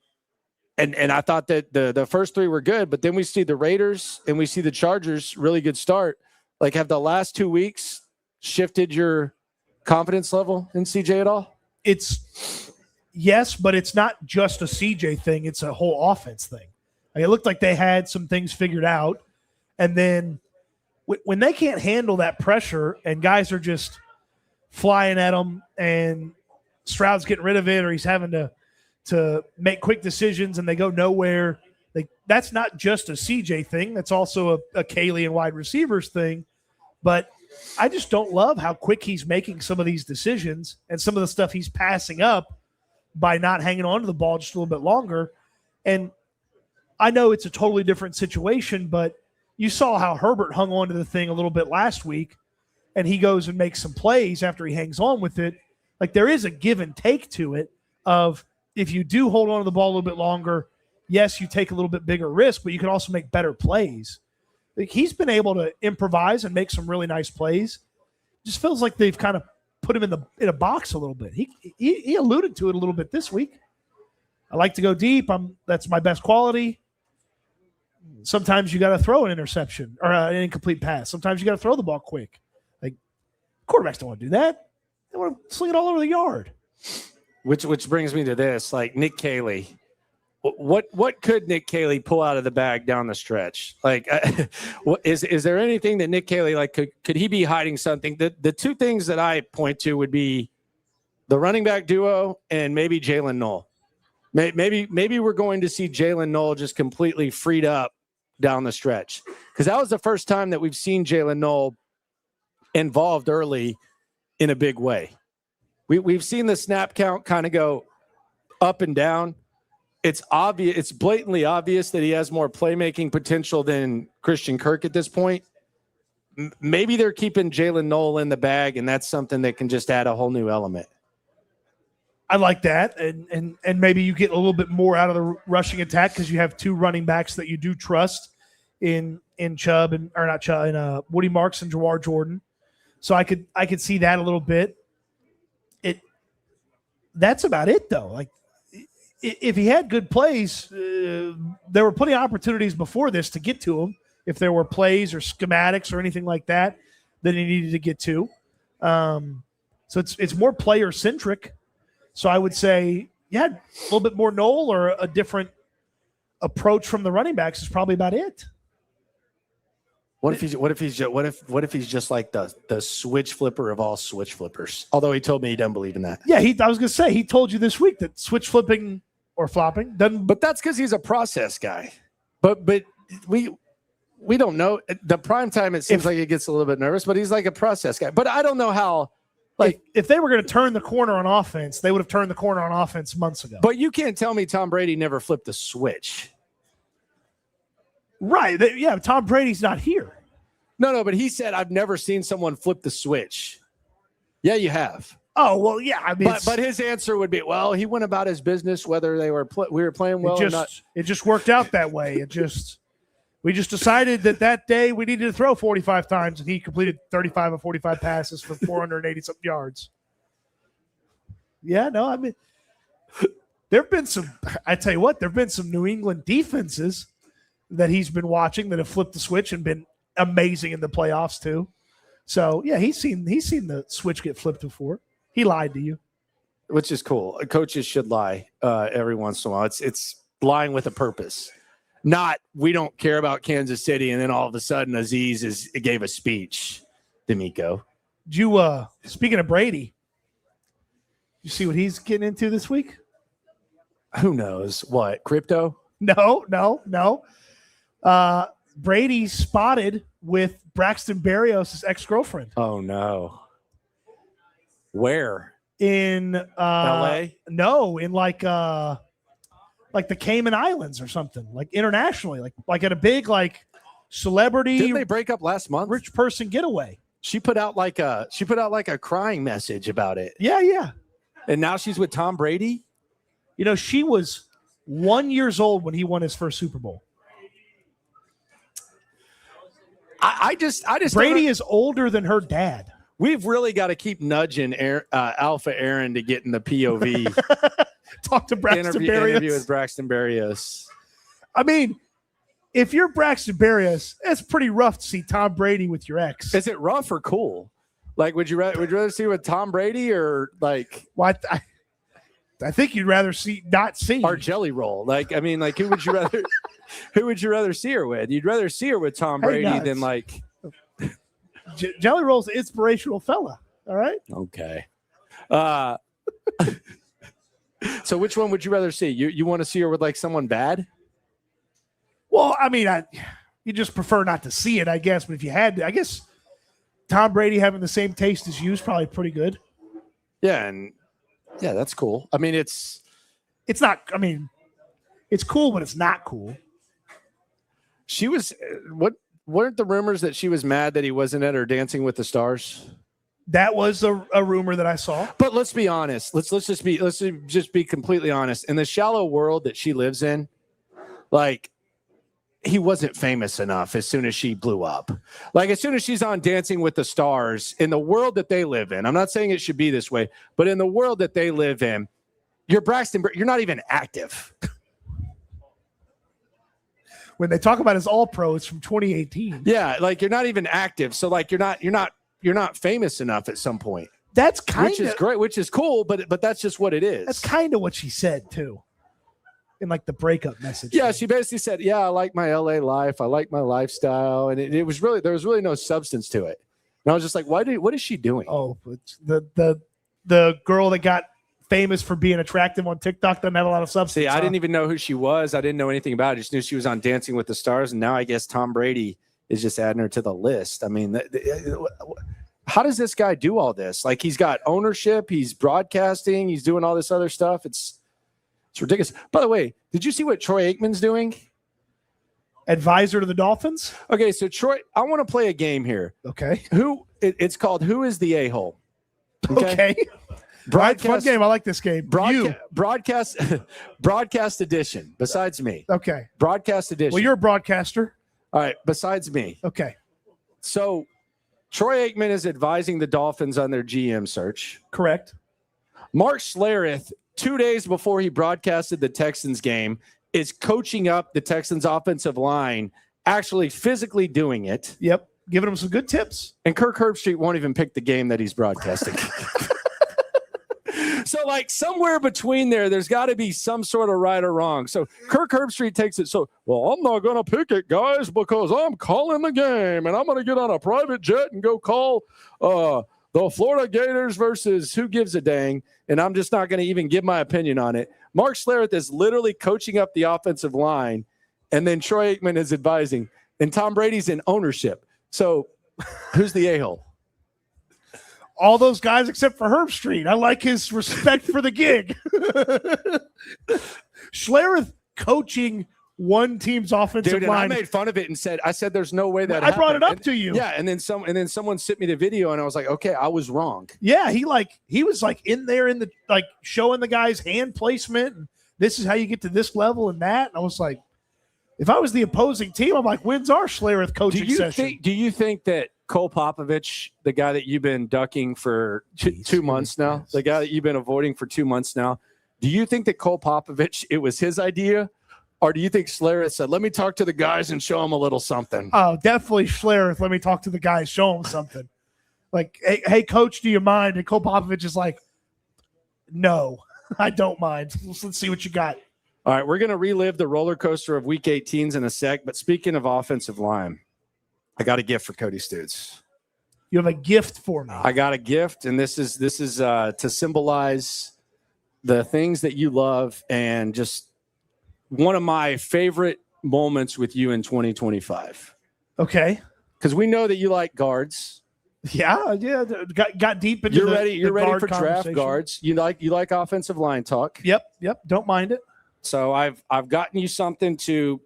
I thought that the first 3 were good, but then we see the Raiders and we see the Chargers, really good start. Like, have the last 2 weeks shifted your confidence level in CJ at all? It's yes, but it's not just a CJ thing. It's a whole offense thing. Like, it looked like they had some things figured out. And then when they can't handle that pressure and guys are just flying at them and Stroud's getting rid of it, or he's having to make quick decisions and they go nowhere, like, that's not just a CJ thing. That's also a Caley and wide receivers thing. But I just don't love how quick he's making some of these decisions and some of the stuff he's passing up by not hanging on to the ball just a little bit longer. And I know it's a totally different situation, but you saw how Herbert hung on to the thing a little bit last week, and he goes and makes some plays after he hangs on with it. Like, there is a give and take to it of, if you do hold on to the ball a little bit longer, yes, you take a little bit bigger risk, but you can also make better plays. Like, he's been able to improvise and make some really nice plays. Just feels like they've kind of put him in a box a little bit. He alluded to it a little bit this week. I like to go deep. That's my best quality. Sometimes you got to throw an interception or an incomplete pass. Sometimes you got to throw the ball quick. Like, quarterbacks don't want to do that. They want to sling it all over the yard. Which brings me to this, like, Nick Caley. What could Nick Caley pull out of the bag down the stretch? Like, is there anything that Nick Caley, like, could he be hiding something? The 2 things that I point to would be the running back duo and maybe Jalen Noel. Maybe we're going to see Jalen Noel just completely freed up down the stretch, because that was the first time that we've seen Jalen Noel involved early in a big way. We've seen the snap count kind of go up and down. It's obvious. It's blatantly obvious that he has more playmaking potential than Christian Kirk at this point. Maybe they're keeping Jalen Noel in the bag, and that's something that can just add a whole new element. I like that, and maybe you get a little bit more out of the rushing attack because you have 2 running backs that you do trust in Chubb and Woody Marks and Jawar Jordan. So I could see that a little bit. That's about it though. Like, if he had good plays, there were plenty of opportunities before this to get to him. If there were plays or schematics or anything like that he needed to get to, so it's more player centric. So I would say, yeah, a little bit more Noel or a different approach from the running backs is probably about it. What if he's just like the switch flipper of all switch flippers? Although he told me he doesn't believe in that. Yeah, I was gonna say he told you this week that switch flipping or flopping doesn't. But that's because he's a process guy. But we don't know. The prime time, it seems like he gets a little bit nervous, but he's like a process guy. But I don't know how. Like, if they were going to turn the corner on offense, they would have turned the corner on offense months ago. But you can't tell me Tom Brady never flipped the switch. Right. Yeah, Tom Brady's not here. No, but he said, I've never seen someone flip the switch. Yeah, you have. Oh, well, yeah. I mean, but his answer would be, well, he went about his business, whether we were playing well or not. It just worked out that way. We just decided that day we needed to throw 45 times, and he completed 35 of 45 passes for 480-something yards. Yeah, no, I mean, there have been some New England defenses that he's been watching that have flipped the switch and been amazing in the playoffs too. So, yeah, he's seen the switch get flipped before. He lied to you. Which is cool. Coaches should lie every once in a while. It's lying with a purpose. Not, we don't care about Kansas City, and then all of a sudden Aziz gave a speech. D'Amico. Speaking of Brady, you see what he's getting into this week? Who knows? What? Crypto? No. Brady spotted with Braxton Berrios' ex-girlfriend. Oh, no. Where? In L.A.? No, in like like the Cayman Islands or something, like internationally, like at a big like celebrity. Didn't they break up last month? Rich person getaway. She put out like a crying message about it. Yeah. And now she's with Tom Brady. You know, she was 1 year old when he won his first Super Bowl. I just Brady is older than her dad. We've really got to keep nudging Alpha Aaron to get in the POV. Talk to Braxton Berrios. Interview with Braxton Berrios. I mean, if you're Braxton Berrios, it's pretty rough to see Tom Brady with your ex. Is it rough or cool? Like, would you rather see with Tom Brady or like? Well, I think you'd rather not see our Jelly Roll. Like, I mean, like who would you rather? Who would you rather see her with? You'd rather see her with Tom Brady than like. Jelly Roll's an inspirational fella. All right. Okay. So which one would you rather see? You want to see her with like someone bad? Well, I mean, you just prefer not to see it, I guess. But if you had to, I guess Tom Brady having the same taste as you is probably pretty good. Yeah, and yeah, that's cool. I mean, it's not. I mean, it's cool, but it's not cool. She was weren't the rumors that she was mad that he wasn't at her Dancing with the Stars? That was a rumor that I saw. But let's be honest. Let's just be completely honest. In the shallow world that she lives in, like he wasn't famous enough as soon as she blew up. Like as soon as she's on Dancing with the Stars, in the world that they live in, I'm not saying it should be this way, but in the world that they live in, you're not even active. When they talk about his All-Pro, it's from 2018. Yeah, like you're not even active. So like you're not famous enough at some point. That's kind of, which is great, which is cool, but that's just what it is. That's kind of what she said too, in like the breakup message. Yeah, she basically said, "Yeah, I like my LA life. I like my lifestyle," and it was really, there was really no substance to it. And I was just like, what is she doing? Oh, it's the girl that got famous for being attractive on TikTok doesn't have a lot of substance. See, I didn't even know who she was. I didn't know anything about it. I just knew she was on Dancing with the Stars, and now I guess Tom Brady is just adding her to the list. I mean, how does this guy do all this? Like, he's got ownership, he's broadcasting, he's doing all this other stuff. It's ridiculous. By the way, did you see what Troy Aikman's doing? Advisor to the Dolphins? Okay, so Troy, I want to play a game here. Okay. It's called Who is the A-Hole? Okay. Fun game. I like this game. Broadcast edition, besides me. Okay. Broadcast edition. Well, you're a broadcaster. All right, besides me. Okay. So Troy Aikman is advising the Dolphins on their GM search. Correct. Mark Schlereth, 2 days before he broadcasted the Texans game, is coaching up the Texans offensive line, actually physically doing it. Yep. Giving them some good tips. And Kirk Herbstreit won't even pick the game that he's broadcasting. So, like, somewhere between there's got to be some sort of right or wrong. So Kirk Herbstreit takes it. So, well, I'm not going to pick it, guys, because I'm calling the game, and I'm going to get on a private jet and go call the Florida Gators versus who gives a dang, and I'm just not going to even give my opinion on it. Mark Schlereth is literally coaching up the offensive line, and then Troy Aikman is advising, and Tom Brady's in ownership. So who's the a-hole? All those guys except for Herbstreit. I like his respect for the gig. Schlereth coaching one team's offensive line. I made fun of it and said, there's no way that I happened. brought it up to you. Yeah, and then someone sent me the video, and I was like, okay, I was wrong. Yeah, he was in there in the showing the guy's hand placement, and this is how you get to this level and that. And I was like, if I was the opposing team, I'm like, when's our Schlereth coaching session? Do you think that Cole Popovich, the guy that you've been ducking for 2 months now, the guy that you've been avoiding for 2 months now, do you think that Cole Popovich, it was his idea? Or do you think Schlereth said, let me talk to the guys and show them a little something? Oh, definitely Schlereth. Let me talk to the guys, show them something. Like, hey, coach, do you mind? And Cole Popovich is like, no, I don't mind. Let's see what you got. All right, we're going to relive the roller coaster of Week 18s in a sec. But speaking of offensive line, I got a gift for Cody Stoots. You have a gift for me. I got a gift, and this is to symbolize the things that you love and just one of my favorite moments with you in 2025. Okay. Because we know that you like guards. Yeah. Got deep into You're ready for draft guards. You like offensive line talk. Yep. Don't mind it. So I've gotten you something to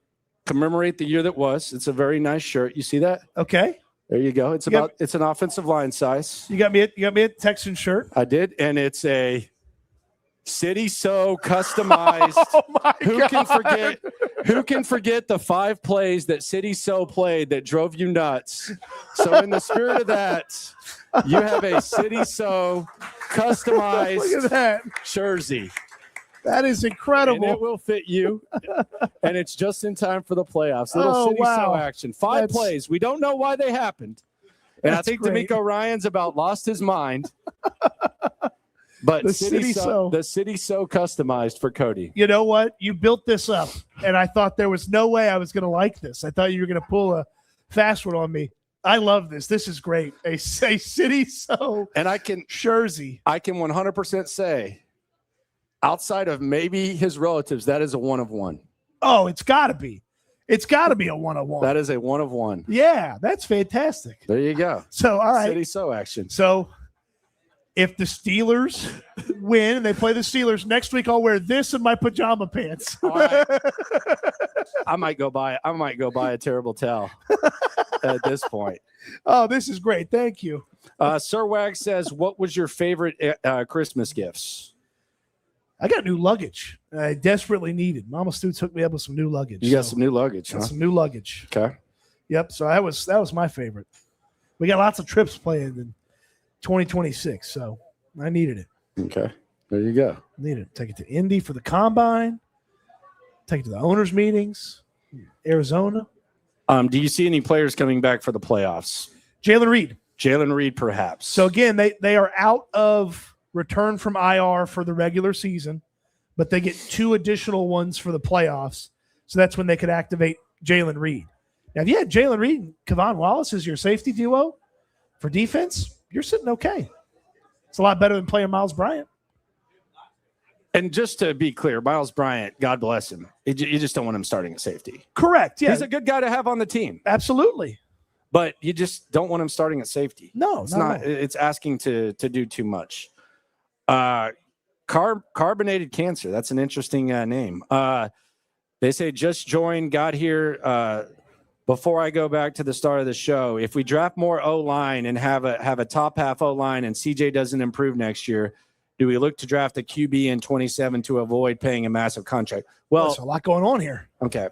commemorate the year that was. It's a very nice shirt. You see that? Okay. There you go. It's an offensive line size. You got me a Texan shirt. I did, and it's a City So customized. Oh my God. Who can forget the 5 plays that City So played that drove you nuts? So in the spirit of that, you have a City So customized Look at that. jersey. That is incredible. And it will fit you. And it's just in time for the playoffs. Little City So action. 5 plays. We don't know why they happened. And I think great. D'Amico Ryan's about lost his mind. But the City So customized for Cody. You know what? You built this up, and I thought there was no way I was going to like this. I thought you were going to pull a fast one on me. I love this. This is great. A City So and I can jersey. I can 100% say, outside of maybe his relatives, that is a 1 of 1. Oh, it's got to be. It's got to be a 1 of 1. That is a 1 of 1. Yeah, that's fantastic. There you go. So, all right. City So action. So, if the Steelers win and they play the Steelers next week, I'll wear this in my pajama pants. All right. I might go buy a terrible towel at this point. Oh, this is great. Thank you. Sir Wag says, what was your favorite Christmas gifts? I got new luggage. I desperately needed. Mama Stoots hooked me up with some new luggage. You got some new luggage, huh? Some new luggage. Okay. Yep. So that was my favorite. We got lots of trips planned in 2026, so I needed it. Okay. There you go. Needed it. Take it to Indy for the combine. Take it to the owners' meetings. Arizona. Do you see any players coming back for the playoffs? Jalen Reed. Jalen Reed, perhaps. So again, they are out of return from IR for the regular season, but they get 2 additional ones for the playoffs. So that's when they could activate Jalen Reed. Now, if you had Jalen Reed and Kavon Wallace as your safety duo for defense, you're sitting okay. It's a lot better than playing Miles Bryant. And just to be clear, Miles Bryant, God bless him. You just don't want him starting at safety. Correct. Yeah. He's a good guy to have on the team. Absolutely. But you just don't want him starting at safety. No, it's not. It's asking to do too much. Carbonated cancer. That's an interesting name. They say just joined, got here before I go back to the start of the show. If we draft more O-line and have a top half O-line and CJ doesn't improve next year, do we look to draft a QB in 27 to avoid paying a massive contract? Well, there's a lot going on here. Okay.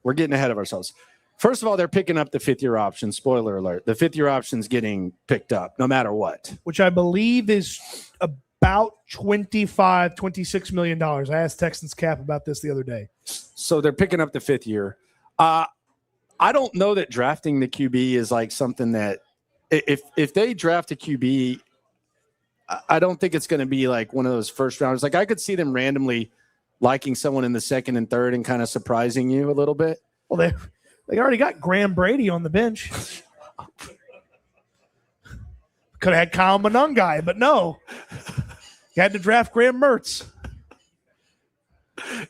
We're getting ahead of ourselves. First of all, they're picking up the 5th-year option. Spoiler alert. The 5th-year option's getting picked up no matter what. Which I believe is about $26 million. I asked Texans Cap about this the other day. So they're picking up the 5th year. I don't know that drafting the QB is like something that if they draft a QB, I don't think it's going to be like one of those first rounders. Like I could see them randomly liking someone in the 2nd and 3rd and kind of surprising you a little bit. Well, they already got Graham Brady on the bench. Could have had Kyle Monungai, but no. You had to draft Graham Mertz.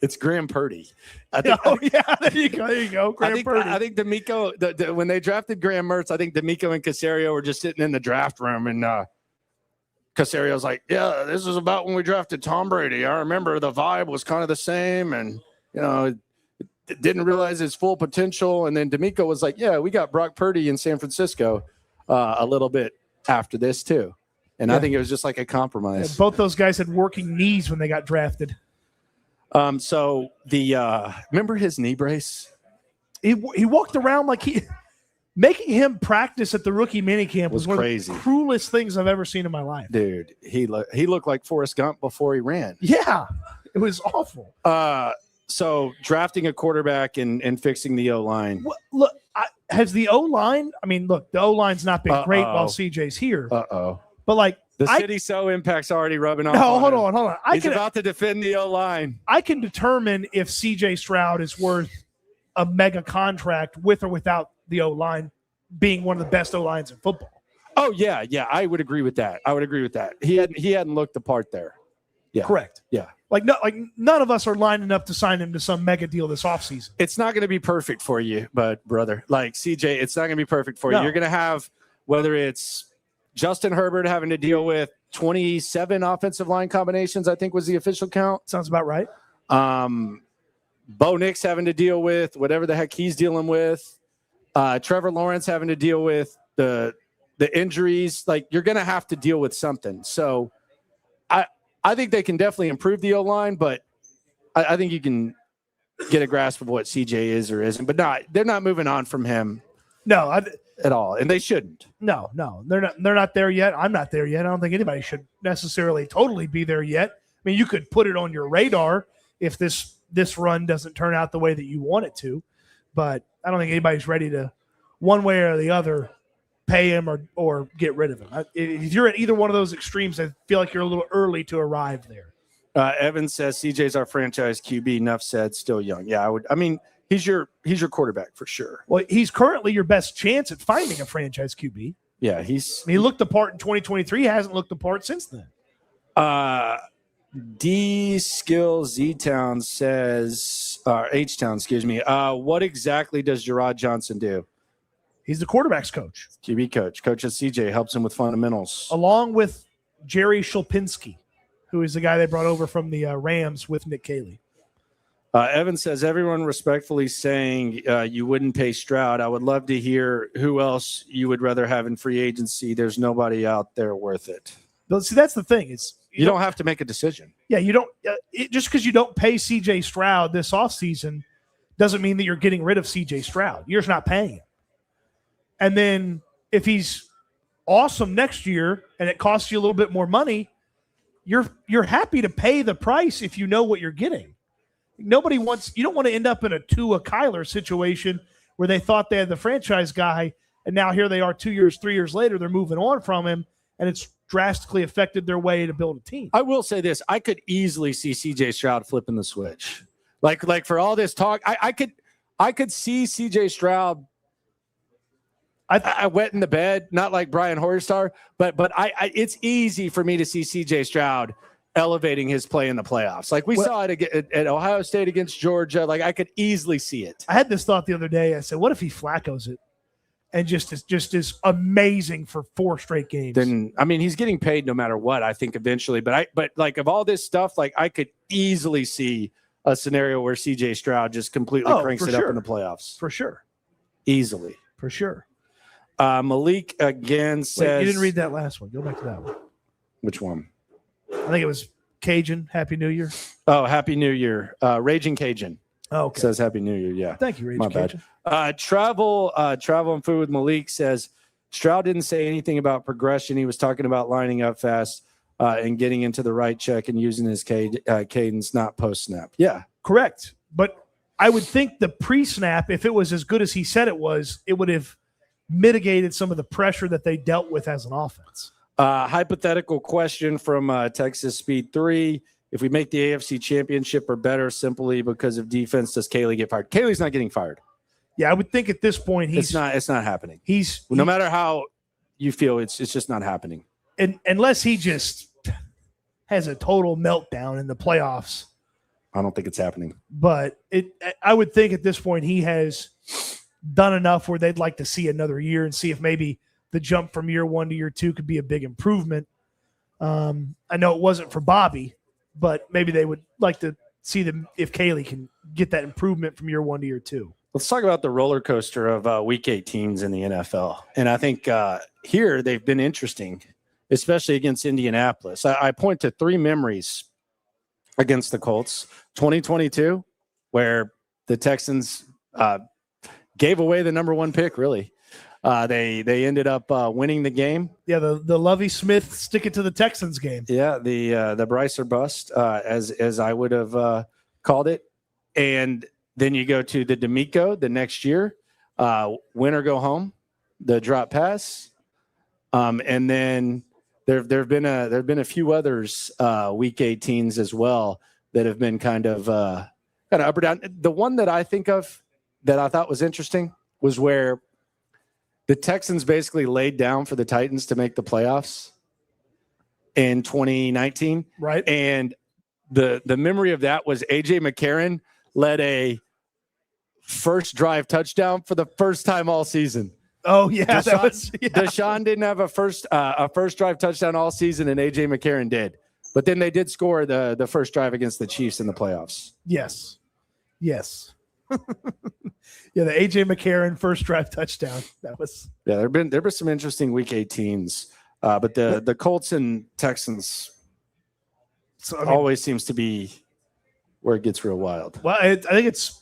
It's Graham Purdy. There you go. Graham Purdy. I think D'Amico, when they drafted Graham Mertz, I think D'Amico and Caserio were just sitting in the draft room, and Caserio's like, yeah, this is about when we drafted Tom Brady. I remember the vibe was kind of the same, and, didn't realize his full potential. And then D'Amico was like, yeah, we got Brock Purdy in San Francisco a little bit after this, too. And I think it was just like a compromise. Yeah, both those guys had working knees when they got drafted. So remember his knee brace? He walked around like making him practice at the rookie minicamp was one crazy. Of the cruelest things I've ever seen in my life. Dude, he looked like Forrest Gump before he ran. Yeah, it was awful. So drafting a quarterback and fixing the O-line. Well, look, has the O-line? I mean, look, the O-line's not been great while CJ's here. But like the City So impact's already rubbing off. No, hold on. He's about to defend the O-line. I can determine if CJ Stroud is worth a mega contract with or without the O-line being one of the best O-lines in football. Oh yeah, I would agree with that. He hadn't looked the part there. Yeah, correct. Yeah, like none of us are lining up to sign him to some mega deal this offseason. It's not going to be perfect for you, but brother, like CJ, it's not going to be perfect for you. No. You're going to have whether it's Justin Herbert having to deal with 27 offensive line combinations, I think was the official count. Sounds about right. Bo Nix having to deal with whatever the heck he's dealing with. Trevor Lawrence having to deal with the injuries. Like, you're going to have to deal with something. So I think they can definitely improve the O-line, but I think you can get a grasp of what CJ is or isn't. But they're not moving on from him. No, at all, and they shouldn't. No, they're not there yet. I'm not there yet. I don't think anybody should necessarily totally be there yet. I mean, you could put it on your radar if this run doesn't turn out the way that you want it to, but I don't think anybody's ready to, one way or the other, pay him or get rid of him. If you're at either one of those extremes, I feel like you're a little early to arrive there. Evan says CJ's our franchise QB. Enough said. Still young. Yeah, I would. I mean, he's your quarterback for sure. Well, he's currently your best chance at finding a franchise QB. Yeah, he looked the part in 2023. He hasn't looked the part since then. D Skill Z Town says, H Town, excuse me. What exactly does Gerard Johnson do? He's the quarterback's coach. QB coach. Coach at CJ, helps him with fundamentals. Along with Jerry Shulpinski, who is the guy they brought over from the Rams with Nick Caley. Evan says, everyone respectfully saying you wouldn't pay Stroud. I would love to hear who else you would rather have in free agency. There's nobody out there worth it. See, that's the thing. Is you don't have to make a decision. Yeah, you don't. Just because you don't pay C.J. Stroud this offseason doesn't mean that you're getting rid of C.J. Stroud. You're just not paying him. And then if he's awesome next year and it costs you a little bit more money, you're happy to pay the price if you know what you're getting. You don't want to end up in a Tua Kyler situation where they thought they had the franchise guy, and now here they are 2 years, 3 years later, they're moving on from him, and it's drastically affected their way to build a team. I will say this. I could easily see CJ Stroud flipping the switch. Like for all this talk, I could see CJ Stroud. I wet in the bed, not like Brian Hoyerstar, but it's easy for me to see CJ Stroud elevating his play in the playoffs. Like we saw it at Ohio State against Georgia. Like I could easily see it. I had this thought the other day. I said, what if he Flacco's it and just is amazing for 4 straight games? Then, I mean, he's getting paid no matter what, I think eventually, but like of all this stuff, like I could easily see a scenario where CJ Stroud just completely cranks it up in the playoffs. For sure. Easily. For sure. Malik again says. Wait, you didn't read that last one. Go back to that one. Which one? I think it was Cajun. Happy New Year. Oh, Happy New Year. Raging Cajun. Oh, okay. Says Happy New Year. Yeah. Thank you, Raging My Cajun. bad. Travel and Food with Malik says Stroud didn't say anything about progression. He was talking about lining up fast and getting into the right check and using his cadence, not post snap. Yeah. Correct. But I would think the pre-snap, if it was as good as he said it was, it would have mitigated some of the pressure that they dealt with as an offense. Hypothetical question from Texas Speed 3. If we make the AFC Championship or better simply because of defense, does Caley get fired? Caley's not getting fired. Yeah, I would think at this point it's not happening. No matter how you feel, it's just not happening. And unless he just has a total meltdown in the playoffs. I don't think it's happening. But I would think at this point he has done enough where they'd like to see another year and see if maybe the jump from year 1 to year 2 could be a big improvement. I know it wasn't for Bobby, but maybe they would like to see them if Caley can get that improvement from year 1 to year 2. Let's talk about the roller coaster of Week 18s in the NFL. And I think here they've been interesting, especially against Indianapolis. I point to 3 memories against the Colts. 2022, where the Texans gave away the number 1 pick, really. They ended up winning the game. Yeah, the Lovie Smith stick it to the Texans game. Yeah, the Bryce or bust, as I would have called it. And then you go to the D'Amico the next year, win or go home, the drop pass, and then there've been a few others Week 18s as well that have been kind of up or down. The one that I think of that I thought was interesting was where the Texans basically laid down for the Titans to make the playoffs in 2019. Right. And the memory of that was A.J. McCarron led a first drive touchdown for the first time all season. Oh, yeah. Deshaun didn't have a first drive touchdown all season, and A.J. McCarron did. But then they did score the first drive against the Chiefs in the playoffs. Yes. Yes. Yeah, the A.J. McCarron first drive touchdown. That was. Yeah, there been some interesting Week 18s, but the Colts and Texans always seems to be where it gets real wild. Well, I think it's.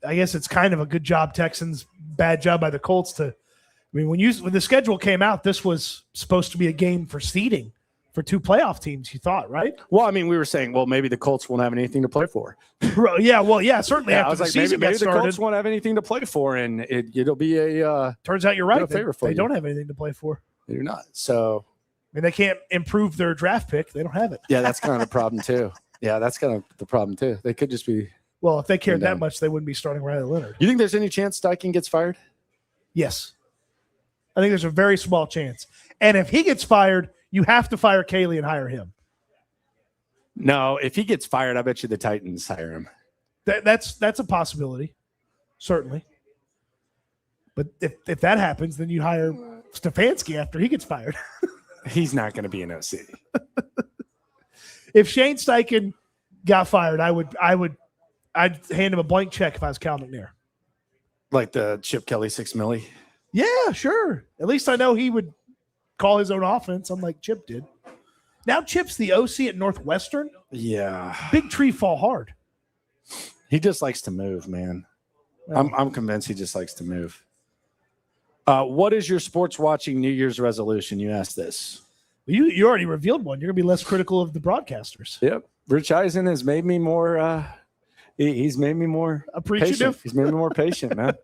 I guess it's kind of a good job Texans, bad job by the Colts to. I mean, when the schedule came out, this was supposed to be a game for seeding for two playoff teams. You thought, right? Well, I mean, we were saying, well, maybe the Colts won't have anything to play for. Yeah, certainly. Yeah, after I was the like, season maybe got the started, Colts won't have anything to play for, and it'll be a. Turns out you're right. They you. don't have anything to play for. They do not. So, I mean, they can't improve their draft pick. They don't have it. Yeah, that's kind of the problem too. Yeah, that's kind of the problem too. They could just be. Well, if they cared that much, they wouldn't be starting Riley Leonard. You think there's any chance Steichen gets fired? Yes. I think there's a very small chance. And if he gets fired, you have to fire Caley and hire him. No, if he gets fired, I bet you the Titans hire him. That's a possibility, certainly. But if that happens, then you hire Stefanski after he gets fired. He's not going to be an OC. If Shane Steichen got fired, I'd hand him a blank check if I was Cal McNair. Like the Chip Kelly $6 million? Yeah, sure. At least I know he would call his own offense, unlike Chip did. Now Chip's the OC at Northwestern. Yeah. Big tree fall hard. He just likes to move, man. I'm convinced he just likes to move. What is your sports watching New Year's resolution? You asked this. You already revealed one. You're going to be less critical of the broadcasters. Yep. Rich Eisen has made me more he's made me more appreciative. Patient. He's made me more patient, man.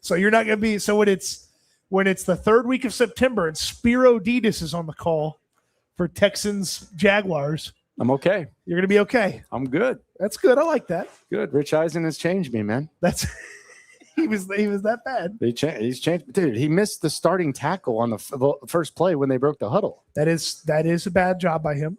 So you're not going to be when it's the third week of September and Spiro Ditas is on the call for Texans Jaguars. I'm okay. You're going to be okay. I'm good. That's good. I like that. Good. Rich Eisen has changed me, man. That's he was that bad. He's changed, dude. He missed the starting tackle on the first play when they broke the huddle. That is a bad job by him.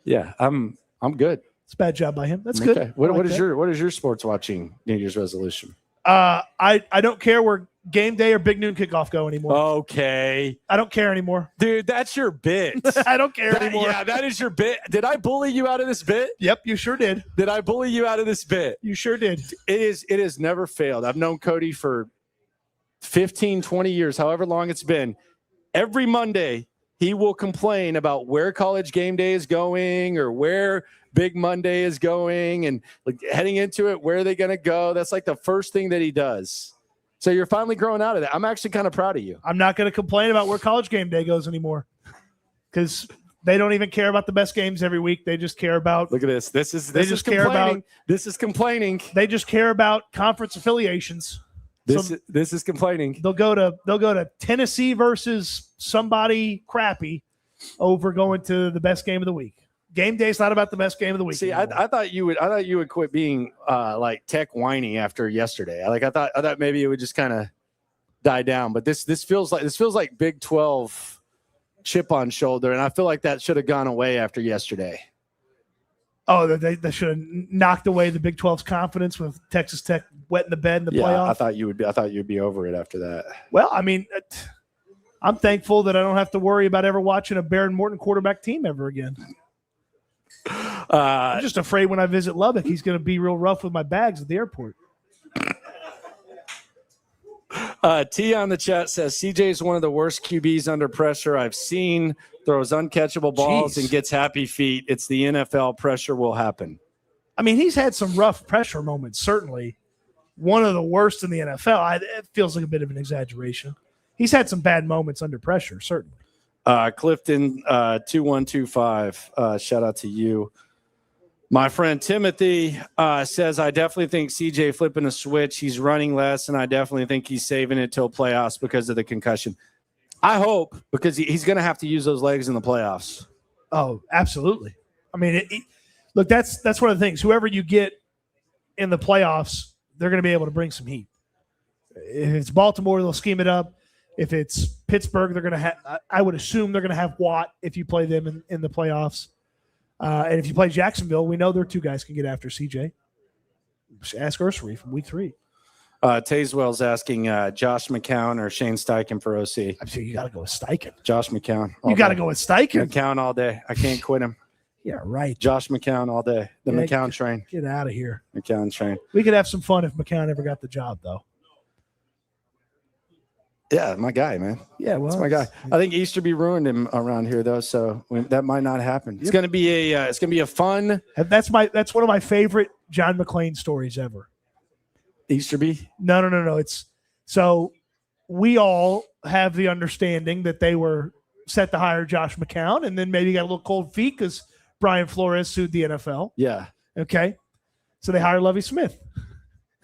Yeah, I'm good. It's a bad job by him. That's okay. Good. What is your sports watching New Year's resolution? I don't care where game day or big noon kickoff go anymore. Okay. I don't care anymore. Dude, that's your bit. I don't care anymore. Yeah, that is your bit. Did I bully you out of this bit? Yep, you sure did. Did I bully you out of this bit? You sure did. It has never failed. I've known Cody for 15, 20 years, however long it's been. Every Monday, he will complain about where college game day is going or where Big Monday is going and like heading into it, where are they going to go? That's like the first thing that he does. So you're finally growing out of that. I'm actually kind of proud of you. I'm not going to complain about where college game day goes anymore because they don't even care about the best games every week. They just care about. Look at this. This is complaining. They just care about conference affiliations. This is complaining. They'll go to Tennessee versus somebody crappy over going to the best game of the week. Game day is not about the best game of the week. See, I thought you would quit being like tech whiny after yesterday. I thought maybe it would just kind of die down. But this feels like Big 12 chip on shoulder, and I feel like that should have gone away after yesterday. Oh, they should have knocked away the Big 12's confidence with Texas Tech wetting the bed in the playoff. I thought you'd be over it after that. Well, I mean, I'm thankful that I don't have to worry about ever watching a Baron Morton quarterback team ever again. I'm just afraid when I visit Lubbock, he's going to be real rough with my bags at the airport. T on the chat says CJ is one of the worst QBs under pressure I've seen. Throws uncatchable balls and gets happy feet. It's the NFL. Pressure will happen. I mean, he's had some rough pressure moments, certainly. One of the worst in the NFL. It feels like a bit of an exaggeration. He's had some bad moments under pressure, certainly. Clifton 2125, shout out to you. My friend Timothy says, I definitely think CJ flipping a switch. He's running less, and I definitely think he's saving it till playoffs because of the concussion. I hope, because he's going to have to use those legs in the playoffs. Oh, absolutely. I mean, look, that's one of the things. Whoever you get in the playoffs, they're going to be able to bring some heat. If it's Baltimore, they'll scheme it up. If it's Pittsburgh, they're going to have. I would assume they're going to have Watt if you play them in the playoffs. And if you play Jacksonville, we know their two guys can get after CJ. Ask Ursary from week 3. Tazewell's asking Josh McCown or Shane Steichen for OC. I'm saying you got to go with Steichen. Josh McCown. You got to go with Steichen. McCown all day. I can't quit him. Yeah, right. Josh McCown all day. The McCown train. Get out of here. McCown train. We could have some fun if McCown ever got the job, though. Yeah, my guy, man. Yeah, well, that's my guy. I think Easterby ruined him around here, though, so that might not happen. It's gonna be a fun. That's one of my favorite John McClain stories ever. Easterby? No. It's so we all have the understanding that they were set to hire Josh McCown, and then maybe got a little cold feet because Brian Flores sued the NFL. Yeah. Okay. So they hire Lovie Smith.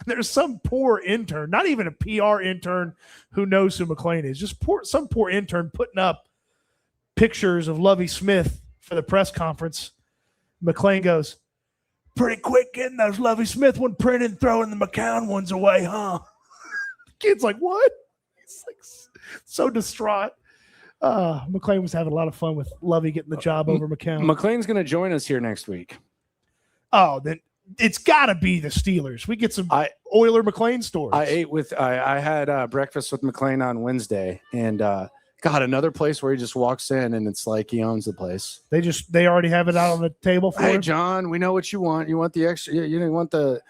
There's some poor intern, not even a PR intern who knows who McClain is, just some poor intern putting up pictures of Lovie Smith for the press conference. McClain goes, pretty quick getting those Lovie Smith one printed and throwing the McCown ones away, huh? The kid's like, what? He's like so distraught. McClain was having a lot of fun with Lovie getting the job over McCown. McClain's going to join us here next week. Oh, then it's got to be the Steelers. We get some Euler McClain stories. I had breakfast with McClain on Wednesday, and God, another place where he just walks in and it's like he owns the place. They already have it out on the table for him. Hey, John, we know what you want. You want the extra. You didn't want the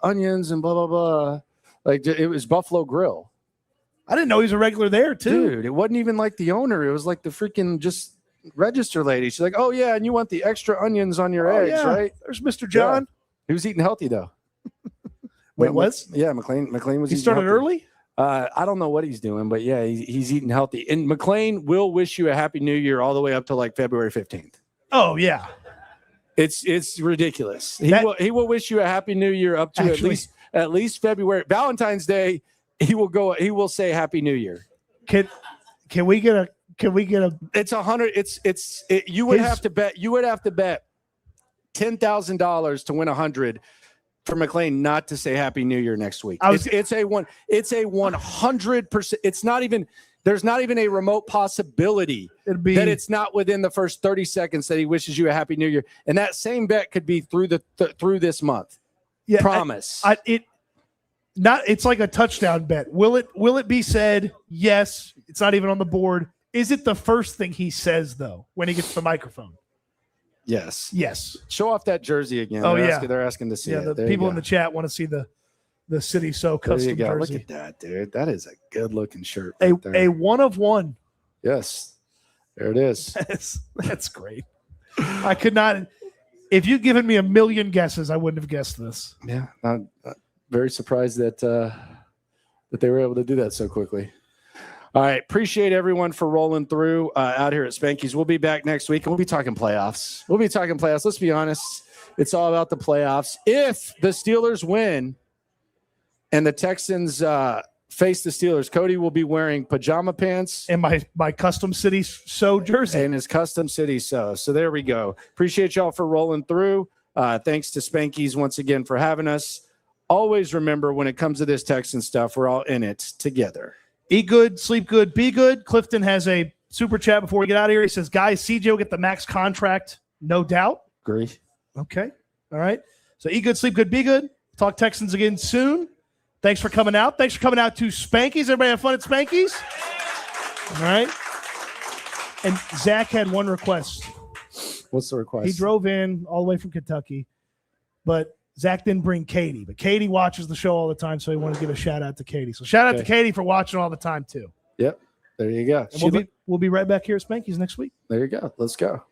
onions and blah blah blah. Like it was Buffalo Grill. I didn't know he was a regular there too. Dude, it wasn't even like the owner. It was like the freaking just register lady. She's like, oh yeah, and you want the extra onions on your eggs, yeah. right? There's Mr. John. Yeah. He was eating healthy though. Wait, was? Yeah, McClain was. He started early. I don't know what he's doing, but yeah, he's eating healthy. And McClain will wish you a happy New Year all the way up to like February 15th. Oh yeah, it's ridiculous. He will wish you a happy New Year up to at least February. Valentine's Day, he will say Happy New Year. Can we get a? It's 100. You would have to bet $10,000 to win 100 for McClain not to say Happy New Year next week. It's a 100%. It's not even. There's not even a remote possibility that it's not within the first 30 seconds that he wishes you a Happy New Year, and that same bet could be through this month. Yeah, promise. It's like a touchdown bet. Will it be said? Yes. It's not even on the board. Is it the first thing he says though when he gets the microphone? Yes. Yes. Show off that jersey again. Oh, They're asking to see it. The people in the chat want to see the City So custom jersey. Look at that, dude. That is a good looking shirt. A one of one. Yes. There it is. That's great. I could not. If you'd given me a million guesses, I wouldn't have guessed this. Yeah. I'm very surprised that they were able to do that so quickly. All right. Appreciate everyone for rolling through out here at Spanky's. We'll be back next week, and we'll be talking playoffs. Let's be honest. It's all about the playoffs. If the Steelers win and the Texans face the Steelers, Cody will be wearing pajama pants. And my custom City So jersey. And his custom City So. So there we go. Appreciate y'all for rolling through. Thanks to Spanky's once again for having us. Always remember, when it comes to this Texan stuff, we're all in it together. Eat good, sleep good, be good. Clifton has a super chat before we get out of here. He says, guys, CJ will get the max contract. No doubt. Agree. Okay. All right. So eat good, sleep good, be good. Talk Texans again soon. Thanks for coming out. Thanks for coming out to Spanky's. Everybody have fun at Spanky's? All right. And Zach had one request. What's the request? He drove in all the way from Kentucky, but Zach didn't bring Katie. But Katie watches the show all the time, so he wanted to give a shout-out to Katie. So shout-out to Katie for watching all the time, too. Yep. There you go. And we'll be right back here at Spanky's next week. There you go. Let's go.